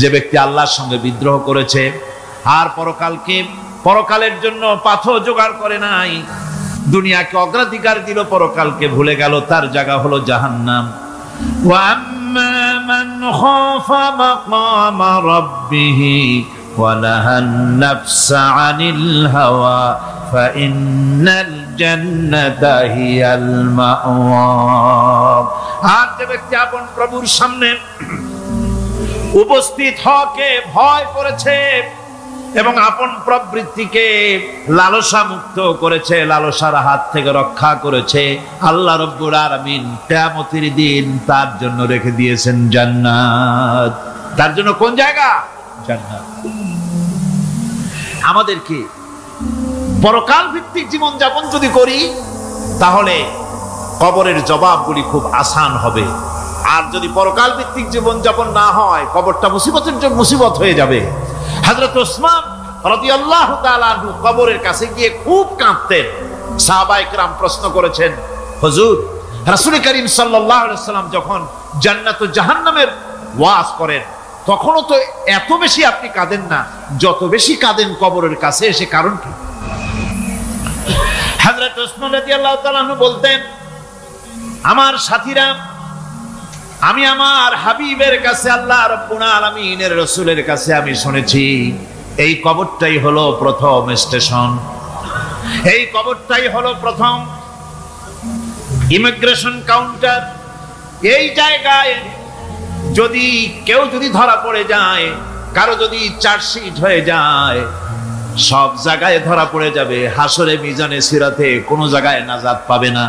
যে ব্যক্তি আল্লাহর সঙ্গে বিদ্রোহ করেছে আর পরকালের জন্য পাথর জোগাড় করে নাই, দুনিয়াকে অগ্রাধিকার দিল, পরকালকে ভুলে গেল, তার জায়গা হলো জাহান্নাম। ওয়া আম্মা মান খাফা মাকামা রাব্বিহি ওয়া নাহান নাফসা আনিল হাওয়া ফাইন্নাল জান্নাতা হিয়াল মাওয়া। আর যে ব্যক্তি আপন প্রভুর সামনে উপস্থিত হওয়াকে ভয় করেছে এবং আপন প্রবৃত্তিকে লালসা মুক্ত করেছে, লালসার হাত থেকে রক্ষা করেছে, আল্লাহ রাব্বুল আলামিন কিয়ামতের দিন তার জন্য রেখে দিয়েছেন জান্নাত। তার জন্য কোন জায়গা? জান্নাত। আমাদেরকে পরকাল ভিত্তিক জীবন যাপন যদি করি তাহলে কবরের জবাবগুলি খুব আসান হবে। আর যদি পরকাল ভিত্তিক জীবন যাপন না হয়, কবরটা মুসিবত হয়ে যাবে। হযরত ওসমান রাদিয়াল্লাহু তাআলা আনহু কবরের কাছে গিয়ে খুব কাঁদতেন। সাহাবায়ে কেরাম প্রশ্ন করেছেন, হুজুর, রাসূল করিম সাল্লাল্লাহু আলাইহি ওয়াসাল্লাম যখন জান্নাত ও জাহান্নামের ওয়াজ করেন তখনও তো এত বেশি আপনি কাঁদেন না, যত বেশি কাঁদেন কবরের কাছে এসে, কারণ কি? হযরত ওসমান রাদিয়াল্লাহু তাআলা আনহু বলতেন, আমার সাথীরা, আমি আমার হাবিবের কাছে, আল্লাহ রাব্বুল আলামিনের রাসূলের কাছে আমি শুনেছি এই কবরটাই হলো প্রথম স্টেশন, এই কবরটাই হলো প্রথম ইমিগ্রেশন কাউন্টার। এই জায়গায় যদি কেউ ধরা পড়ে যায়, কারো যদি চার্জশিট হয়ে যায়, সব জায়গায় ধরা পড়ে যাবে, হাসরে মিজানে সিরাতে কোনো জায়গায় নাজাত পাবে না।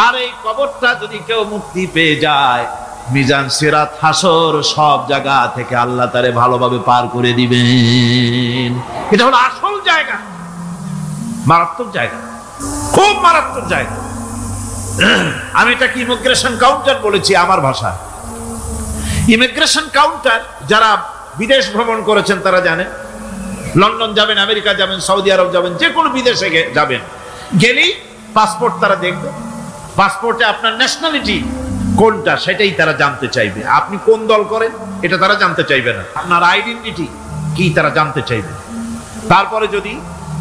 আর এই কবরটা যদি কেউ মুক্তি পেয়ে যায়, মিজান সিরাত হাসর সব জায়গা থেকে আল্লাহ তারে ভালোভাবে পার করে দিবেন। এটা হলো আসল জায়গা, মারাত্মক জায়গা, খুব মারাত্মক জায়গা। আমি এটাকে ইমিগ্রেশন কাউন্টার বলেছি আমার ভাষায়। ইমিগ্রেশন কাউন্টার যারা বিদেশ ভ্রমণ করেছেন তারা জানেন। লন্ডন যাবেন, আমেরিকা যাবেন, সৌদি আরব যাবেন, যে কোনো বিদেশে যাবেন, গেলেই পাসপোর্ট তারা দেখবে। পাসপোর্টে আপনার ন্যাশনালিটি কোনটা সেটাই তারা জানতে চাইবে। আপনি কোন দল করেন এটা তারা জানতে চাইবে না, আপনার আইডেন্টিটি কি তারা জানতে চাইবে। তারপরে যদি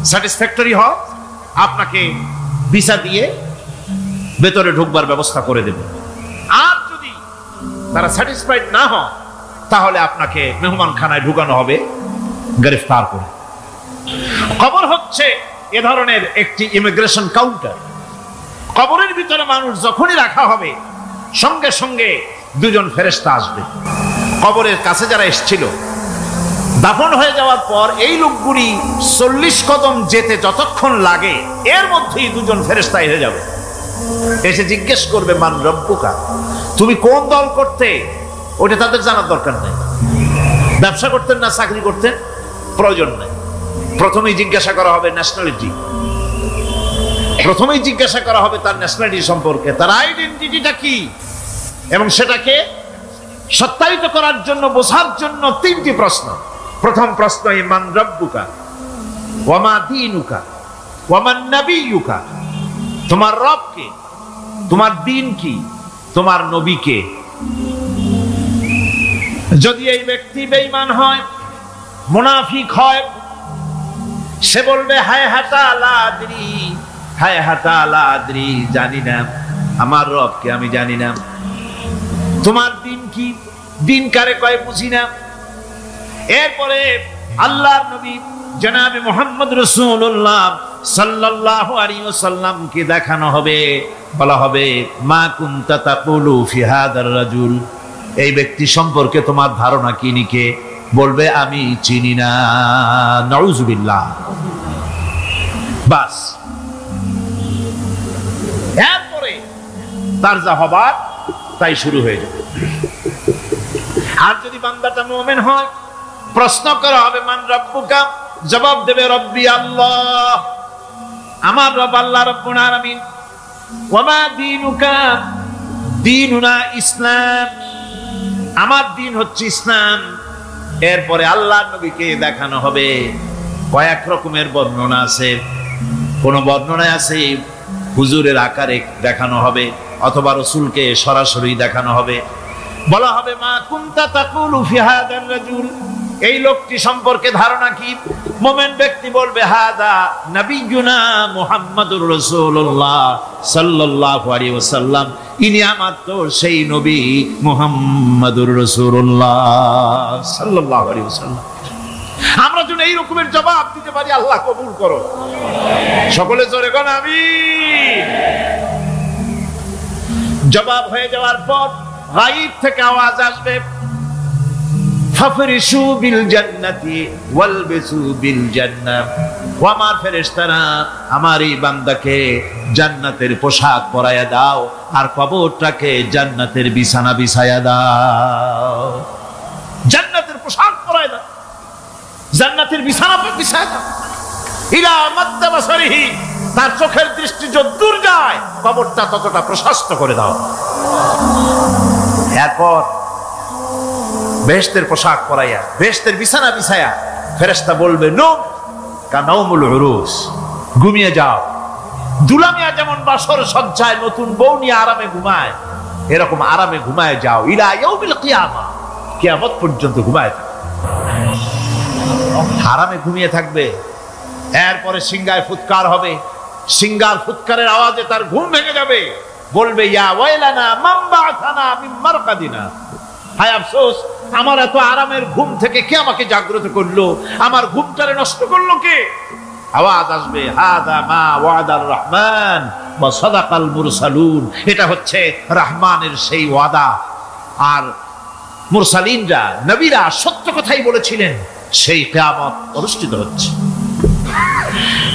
স্যাটিসফ্যাক্টরি হয় আপনাকে ভিসা দিয়ে ভেতরে ঢুকবার ব্যবস্থা করে দেবে। আর যদি তারা স্যাটিসফাইড না হয় তাহলে আপনাকে মেহমানখানায় ঢুকানো হবে গ্রেফতার করে। কবর হচ্ছে এ ধরনের একটি ইমিগ্রেশন কাউন্টার। কবরের ভিতরে মানুষ যখনই রাখা হবে সঙ্গে সঙ্গে দুজন ফেরেশতা আসবে। কবরের কাছে যারা এসেছিল দাফন হয়ে যাওয়ার পর এই লোকগুলি 40 কদম যেতে যতক্ষণ লাগে এর মধ্যেই দুজন ফেরেশতা এসে যাবে, এসে জিজ্ঞেস করবে, মান রব্বুকা, তুমি কোন দল করতে? ওটা তাদের জানার দরকার নেই। ব্যবসা করতেন না চাকরি করতেন প্রয়োজন নেই। প্রথমেই জিজ্ঞাসা করা হবে ন্যাশনালিটি, প্রথমেই জিজ্ঞাসা করা হবে তার ন্যাশনালিটি সম্পর্কে, তার আইডেন্টিটিটা কি, এবং সেটাকে সত্যায়িত করার জন্য, বোঝার জন্য 3টি প্রশ্ন। প্রথম প্রশ্ন, মান রব্বুকা ওয়া মা দীনুকা ওয়া মান নাবিয়ুকা, তোমার রব কে, তোমার দ্বীন কি, তোমার নবী কে। যদি এই ব্যক্তি বেঈমান হয়, মুনাফিক হয়, সে বলবে হায় হাতা লা আদরি, হায় হাতা লা আদরি, জানি না আমার রবকে, আমি জানি না। তোমার দিন কি, দিন কারে কয় বুঝি না। এরপরে আল্লাহর নবী জনাবে মুহাম্মদ রাসূলুল্লাহ সাল্লাল্লাহু আলাইহি ওয়াসাল্লাম কে দেখানো হবে, বলা হবে মা কুনতা তাকুলু ফি হাদার রাজুল, এই ব্যক্তি সম্পর্কে তোমার ধারণা কি নিকে, বলবে আমি চিনি না। নাউযুবিল্লাহ। বাস, এরপরে তার যা হবার তাই শুরু হয়ে যাবে। আর যদি বান্দাটা মুমিন হয়, প্রশ্ন করা হবে মান রব্বুকা, জবাব দেবে রব্বি আল্লাহ, আমার রব আল্লাহ রাব্বুল আলামিন। ওয়া মা দীনুকা, দীনুনা ইসলাম, আমার দিন হচ্ছে ইসলাম। এরপরে আল্লাহর নবীকে দেখানো হবে। কয়েক রকমের বর্ণনা আছে, কোন বর্ণনায় আছে হুজুরের আকারে দেখানো হবে, অথবা রাসূলকে সরাসরি দেখানো হবে। বলা হবে মা কুনতা তাকুলু ফি হাদার রাজুল, এই লোকটি সম্পর্কে ধারণা কি? মুমিন ব্যক্তি বলবে হাদা নবিয়ুনা মুহাম্মাদুর রাসূলুল্লাহ সাল্লাল্লাহু আলাইহি ওয়াসাল্লাম, ইনি আমার তো সেই নবী মুহাম্মাদুর রাসূলুল্লাহ সাল্লাল্লাহু আলাইহি ওয়াসাল্লাম। আমরা যেন এই রকমের জবাব দিতে পারি, আল্লাহ কবুল করো। সকলে জোরে কোন আমিন। জবাব হয়ে যাওয়ার পর গায়ব থেকে আওয়াজ আসবে, ফাফরিশু বিল জান্নাতি ওয়ালবিসু বিল জান্নাহ, ওয়া মা ফেরেশতারা আমার এই বান্দাকে জান্নাতের পোশাক পরায়া দাও আর কবরটাকে জান্নাতের বিছানা বিছায়া দাও। জান্নাতের পোশাক পরায়া দাও, জান্নাতের বিছানা বিছায়া দাও। ইলা মাদ্দা বাসারিহি, তার চোখের দৃষ্টি যতদূর যায় কবরটা ততটা প্রশস্ত করে দাও। এরপর বেহেশতের পোশাক পরাইয়া বেহেশতের বিছানা বিছায়া ফেরেশতা বলবে নূম কানাউমুল উরুস, ঘুমিয়ে যাও। দুলামিয়া যেমন বাসর সজ্জায় নতুন বউ নিয়ে আরামে ঘুমায়, এরকম আরামে ঘুমায় যাও। ইলা ইয়াউমিল কিয়ামা, কিয়ামত পর্যন্ত ঘুমায় আরামে ঘুমিয়ে থাকবে। এরপরে সিংগায় ফুৎকার হবে, সিংগার ফুৎকারের আওয়াজে তার ঘুম ভেঙে যাবে। বলবে ইয়া ওয়াইলানা মান বা'আসানা মিন মারকাদিনা, হায় আফসোস, আমার এত আরামের ঘুম থেকে কে আমাকে জাগ্রত করলো, আমার ঘুমটারে নষ্ট করলো কে? আওয়াজ আসবে হাদা মা ওয়াদার রহমান ওয়া সাদাকাল মুরসালুন, এটা হচ্ছে রহমানের সেই ওয়াদা আর মুরসালিনরা নবীরা সত্য কথাই বলেছিলেন, সেই কিয়ামত অনুষ্ঠিত হচ্ছে।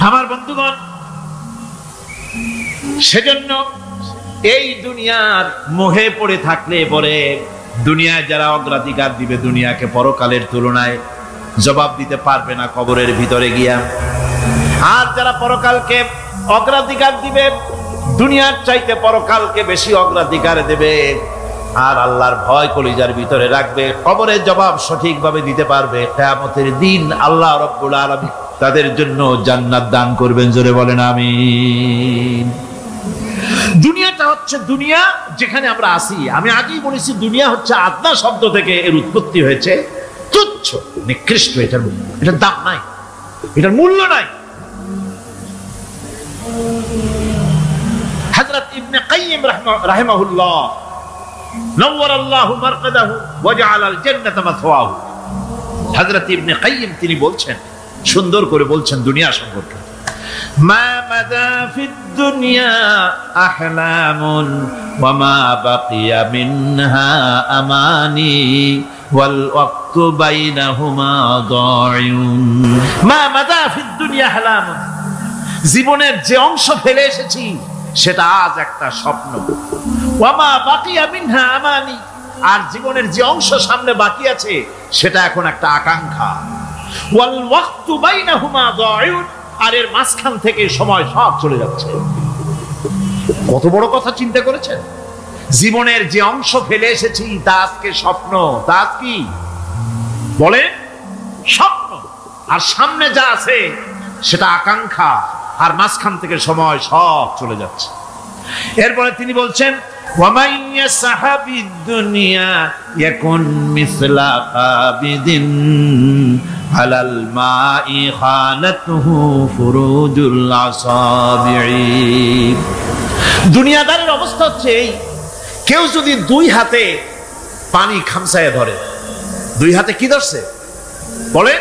আমার বন্ধুগণ, সেজন্য এই দুনিয়ার মোহে পড়ে থাকলে পরে দুনিয়ায় যারা অগ্রাধিকার দিবে দুনিয়াকে পরকালের তুলনায়, জবাব দিতে পারবে না কবরের ভিতরে গিয়া। আর যারা পরকালকে অগ্রাধিকার দিবে, দুনিয়ার চাইতে পরকালকে বেশি অগ্রাধিকার দেবে আর আল্লাহর ভয় কলিজার ভিতরে রাখবে, কবরের জবাব সঠিকভাবে দিতে পারবে, কিয়ামতের দিন আল্লাহ রাব্বুল আলামিন তাদের জন্য জান্নাত দান করবেন। জোরে বলেন আমিন। দুনিয়াটা হচ্ছে দুনিয়া যেখানে আমরা আসি। আমি আগেই বলেছি দুনিয়া হচ্ছে আদনা শব্দ থেকে এর উৎপত্তি হয়েছে, তুচ্ছ নিকৃষ্ট, এটার দাম নাই, এটার মূল্য নাই। হযরত ইবনে কাইয়িম রাহিমাহুল্লাহ নওয়ারাল্লাহু মারকাদাহু ওয়া জাআলাল জান্নাতা মাথওয়াহু, হযরত ইবনে কাইয়িম তিনি বলছেন, সুন্দর করে বলছেন দুনিয়া সম্পর্কে, মা মাদা ফিদ দুনিয়া আহলামুন ওয়া মা বাকিয়া মিনহা আমানি ওয়াল ওয়াক্তু বাইনাহুমা দাইউন। মা মাদা ফিদ দুনিয়া আহলামুন, জীবনের যে অংশ ফেলে এসেছি সেটা আজ একটা স্বপ্ন। ওয়া মা বাকিয়া মিনহা আমানি, আর জীবনের যে অংশ সামনে বাকি আছে সেটা এখন একটা আকাঙ্ক্ষা। ওয়াল ওয়াক্তু বাইনাহুমা দাইউন, আর এর মাঝখান থেকে সময় সব চলে যাচ্ছে। কত বড় কথা চিন্তা করেছেন? জীবনের যে অংশ ফেলে এসেছি তা আজকে স্বপ্ন, তা কি বলে স্বপ্ন, আর সামনে যা আছে সেটা আকাঙ্ক্ষা, আর মাঝখান থেকে সময় সব চলে যাচ্ছে। এরপরে তিনি বলছেন ওয়ামান ইয়াসহাবিদ দুনিয়া ইয়াকুন মিসলা কাবিদিন আলাল মাই খানাতুহু ফুরুজুল আসাবিঈ। দুনিয়াদারের অবস্থা হচ্ছে এই, কেউ যদি দুই হাতে পানি খামসায় ধরে, দুই হাতে কি ধরছে বলে,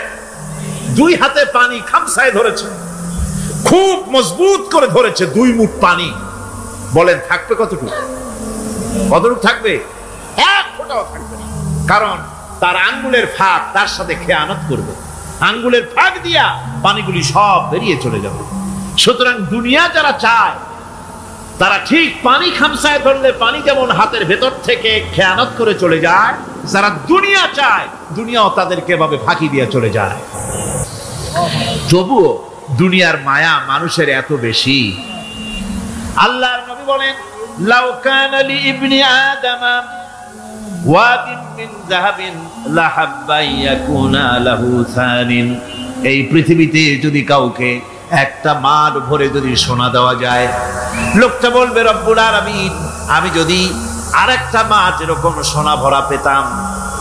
দুই হাতে পানি খামসায় ধরেছে, খুব মজবুত করে ধরেছে, দুই মুঠ পানি, বলেন থাকবে কতটুকু? কতটুকু থাকবে? এক ফোঁটাও থাকবে না, কারণ তার আঙ্গুলের ফাঁক তার সাথে খেয়ানত করবে, আঙ্গুলের ফাঁক দিয়া পানিগুলি সব বেরিয়ে চলে যাবে। সুতরাং দুনিয়া যারা চায় তারা ঠিক পানি খামসায় ধরলে পানি যেমন হাতের ভেতর থেকে খেয়ানত করে চলে যায়, যারা দুনিয়া চায় দুনিয়াও তাদেরকে এভাবে ফাঁকি দিয়ে চলে যায়। তবুও দুনিয়ার মায়া মানুষের এত বেশি। আল্লাহর নবী বলেন লাউ কানা লি ইবনি আদম ওয়াদিন মিন যাহাবিন লাহাব্বা ইয়াকুনা লাহু সানিন, এই পৃথিবীতে যদি কাউকে একটা মাঠ ভরে যদি সোনা দেওয়া যায়, লোকটা বলবে রব্বুল আলামিন, আমি যদি আরেকটা মাঠ এরকম সোনা ভরা পেতাম,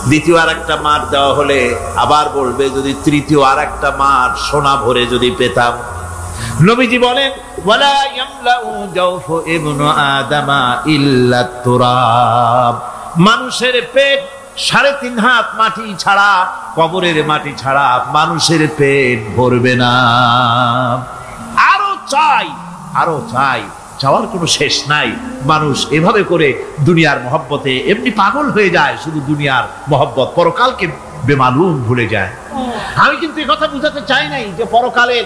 দ্বিতীয় আরেকটা মাঠ দেওয়া হলে আবার বলবে যদি তৃতীয় আরেকটা মাঠ সোনা ভরে যদি পেতাম। নবীজি বলেন ওয়ালা ইয়ামলাউ জাওফু ইবনু আদামা ইল্লা তুরাব, মানুষের পেট 3.5 হাত মাটি ছাড়া, কবরের মাটি ছাড়া মানুষের পেট ভরবে না। আরো চাই, আরো চাই, চাওয়ার কোনো শেষ নাই। মানুষ এভাবে করে দুনিয়ার মহব্বতে এমনি পাগল হয়ে যায়, শুধু দুনিয়ার মহব্বত, পরকালকে বেমালুম ভুলে যায়। আমি কিন্তু এই কথা বুঝাতে চাই নাই যে পরকালের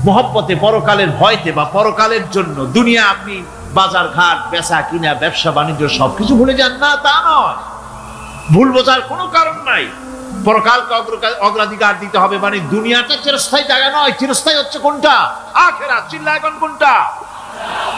মহব্বতে, পরকালের ভয়তে বা পরকালের জন্য দুনিয়া আপনি বাজার ঘাট, বেচা কিনা, ব্যবসা বাণিজ্য সবকিছু ভুলে যান না, তা নয়। ভুল বোঝার কোনো কারণ নাই। পরকালকে অগ্রাধিকার দিতে হবে, মানে দুনিয়াটা চিরস্থায়ী জায়গা নয়। চিরস্থায়ী হচ্ছে কোনটা? আখিরাত। চিল্লা এখন কোনটা?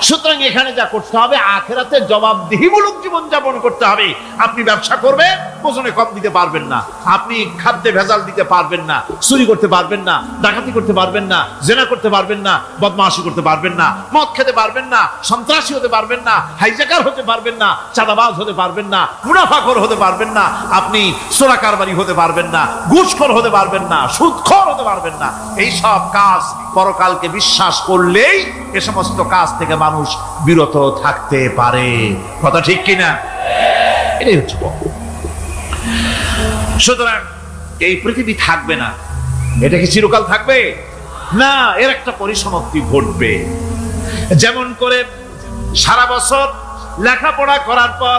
সুতরাং এখানে যা করতে হবে, আখিরাতে জবাবদিহিমূলক জীবন যাপন করতে হবে। আপনি ব্যবসা করবেন, ওজনে কম দিতে পারবেন না, আপনি খাদ্যে ভেজাল দিতে পারবেন না, চুরি করতে পারবেন না, ডাকাতি করতে পারবেন না, জেনা করতে পারবেন না, বদমাশি করতে পারবেন না, মদ খেতে পারবেন না, সন্ত্রাসী হতে পারবেন না, হাইজ্যাকার হতে পারবেন না, চাঁদাবাজ হতে পারবেন না, মুনাফাখোর হতে পারবেন না, আপনি চোরা কারবারি হতে পারবেন না, ঘুষখোর হতে পারবেন না, সুদখোর হতে পারবেন না। এই সব কাজ পরকালকে বিশ্বাস করলেই এ সমস্ত কাজ থেকে মানুষ বিরত থাকতে পারে। কথা ঠিক কিনা? এটাই হচ্ছে। সুতরাং এই পৃথিবী থাকবে না, এটা কি চিরকাল থাকবে না? এর একটা পরিসমাপ্তি ঘটবে। যেমন করে সারা বছর লেখাপড়া করার পর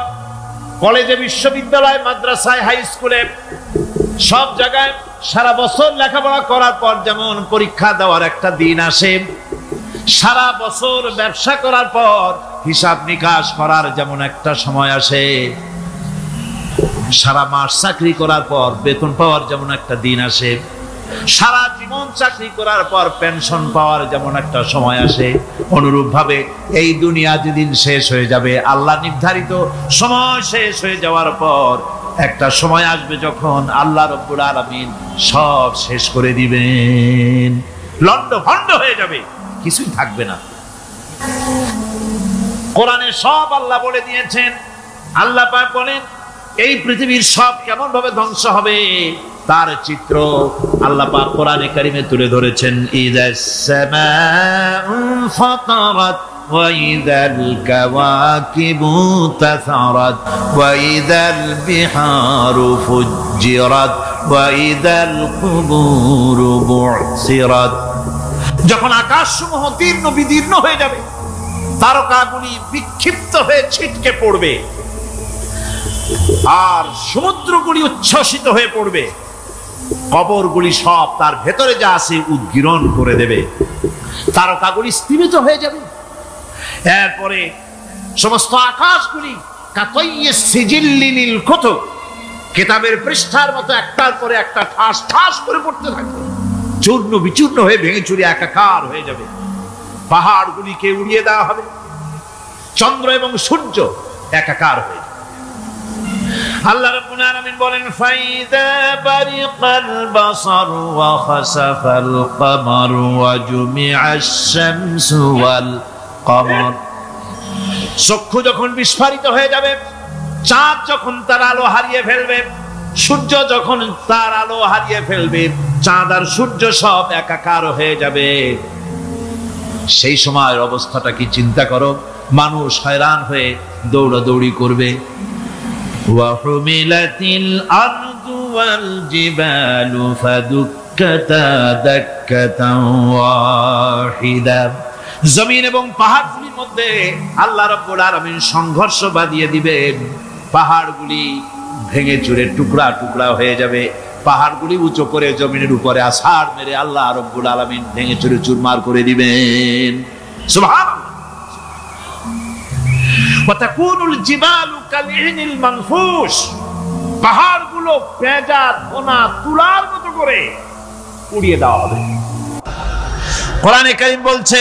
কলেজে, বিশ্ববিদ্যালয়, মাদ্রাসায়, হাই স্কুলে, সব জায়গায় সারা বছর লেখাপড়া করার পর যেমন পরীক্ষা দেওয়ার একটা দিন আসে, সারা বছর ব্যবসা করার পর হিসাব নিকাশ করার যেমন একটা সময় আসে, সারা মাস চাকরি করার পর বেতন পাওয়ার যেমন একটা দিন আসে, সারা জীবন চাকরি করার পর পেনশন পাওয়ার যেমন একটা সময় আসে, অনুরূপ ভাবে এই দুনিয়া যেদিন শেষ হয়ে যাবে, আল্লাহ নির্ধারিত সময় শেষ হয়ে যাওয়ার পর একটা সময় আসবে যখন আল্লাহ রব্বুল আলামিন সব শেষ করে দিবেন, লন্ড ভন্ড হয়ে যাবে, কিছুই থাকবে না। কোরআনে সব আল্লাহ বলে দিয়েছেন। আল্লাহ পাক বলেন এই পৃথিবীর সব কেমন ভাবে ধ্বংস হবে তার চিত্র আল্লাহ পাক কোরআনে কারিমে তুলে ধরেছেন। ইযাস সামাউ ফাতারাত ওয়া ইযাল কাওয়াকিবু তাসারাত ওয়া ইযাল বিহারু ফুজ্জিরাত ওয়া ইযাল কুবুরু বু'সিরাত। যখন আকাশসমূহ দীর্ণ বিদীর্ণ হয়ে যাবে, তারকাগুলি বিক্ষিপ্ত হয়ে ছিটকে পড়বে, আর সমুদ্রগুলি উচ্ছ্বসিত হয়ে পড়বে, কবরগুলি সব তার ভেতরে যা আছে উদ্গীরণ করে দেবে, তারকাগুলি স্থিমিত হয়ে যাবে। এরপরে সমস্ত আকাশগুলি কাতাইয়িস সিজিল্লিল কুতুব, কিতাবের পৃষ্ঠার মতো একটার পরে একটা ঠাস ঠাস করে পড়তে থাকবে, চূর্ণ বিচূর্ণ হয়ে ভেঙে চুরে একাকার হয়ে যাবে। পাহাড়গুলিকে উড়িয়ে দেওয়া হবে, চন্দ্র এবং সূর্য একাকার হয়ে যাবে। আল্লাহ রাব্বুল আলামিন বলেন ফাইদা বারিকাল বাসার ওয়া খাসাফাল কমার ওয়া জুমিআশ শামসু ওয়াল কমার। চক্ষু যখন বিস্ফারিত হয়ে যাবে, চাঁদ যখন তার আলো হারিয়ে ফেলবে, সূর্য যখন তার আলো হারিয়ে ফেলবে, চাঁদ আর সূর্য সব একাকার হয়ে যাবে, সেই সময়ের অবস্থাটা কি চিন্তা করো। মানুষ হয়রান হয়ে দৌড়াদৌড়ি করবে। ওয়াহুমিলাতিল আরদু ওয়াল জিবালু ফাদুক্কাতা দাক্কাতান ওয়াহিদা। জমিন এবং পাহাড়গুলির মধ্যে আল্লাহ রাব্বুল আলামিন সংঘর্ষ বাঁধিয়ে দিবেন, পাহাড়গুলি ভেঙে চুরে টুকরা টুকরা হয়ে যাবে, পাহাড়গুলি উঁচু করে জমিনের উপরে আছাড় মেরে আল্লাহ রাব্বুল আলামিন ভেঙে চুরে চুরমার করে দিবেন। সুবহানাল্লাহ। ওয়া তাকুনুল জিবালু কালইহনিল মানফুশ, পাহাড়গুলো পেঁজা ধোনা তুলার মতো করে উড়িয়ে দেওয়া হবে। কোরআনে কারীম বলছে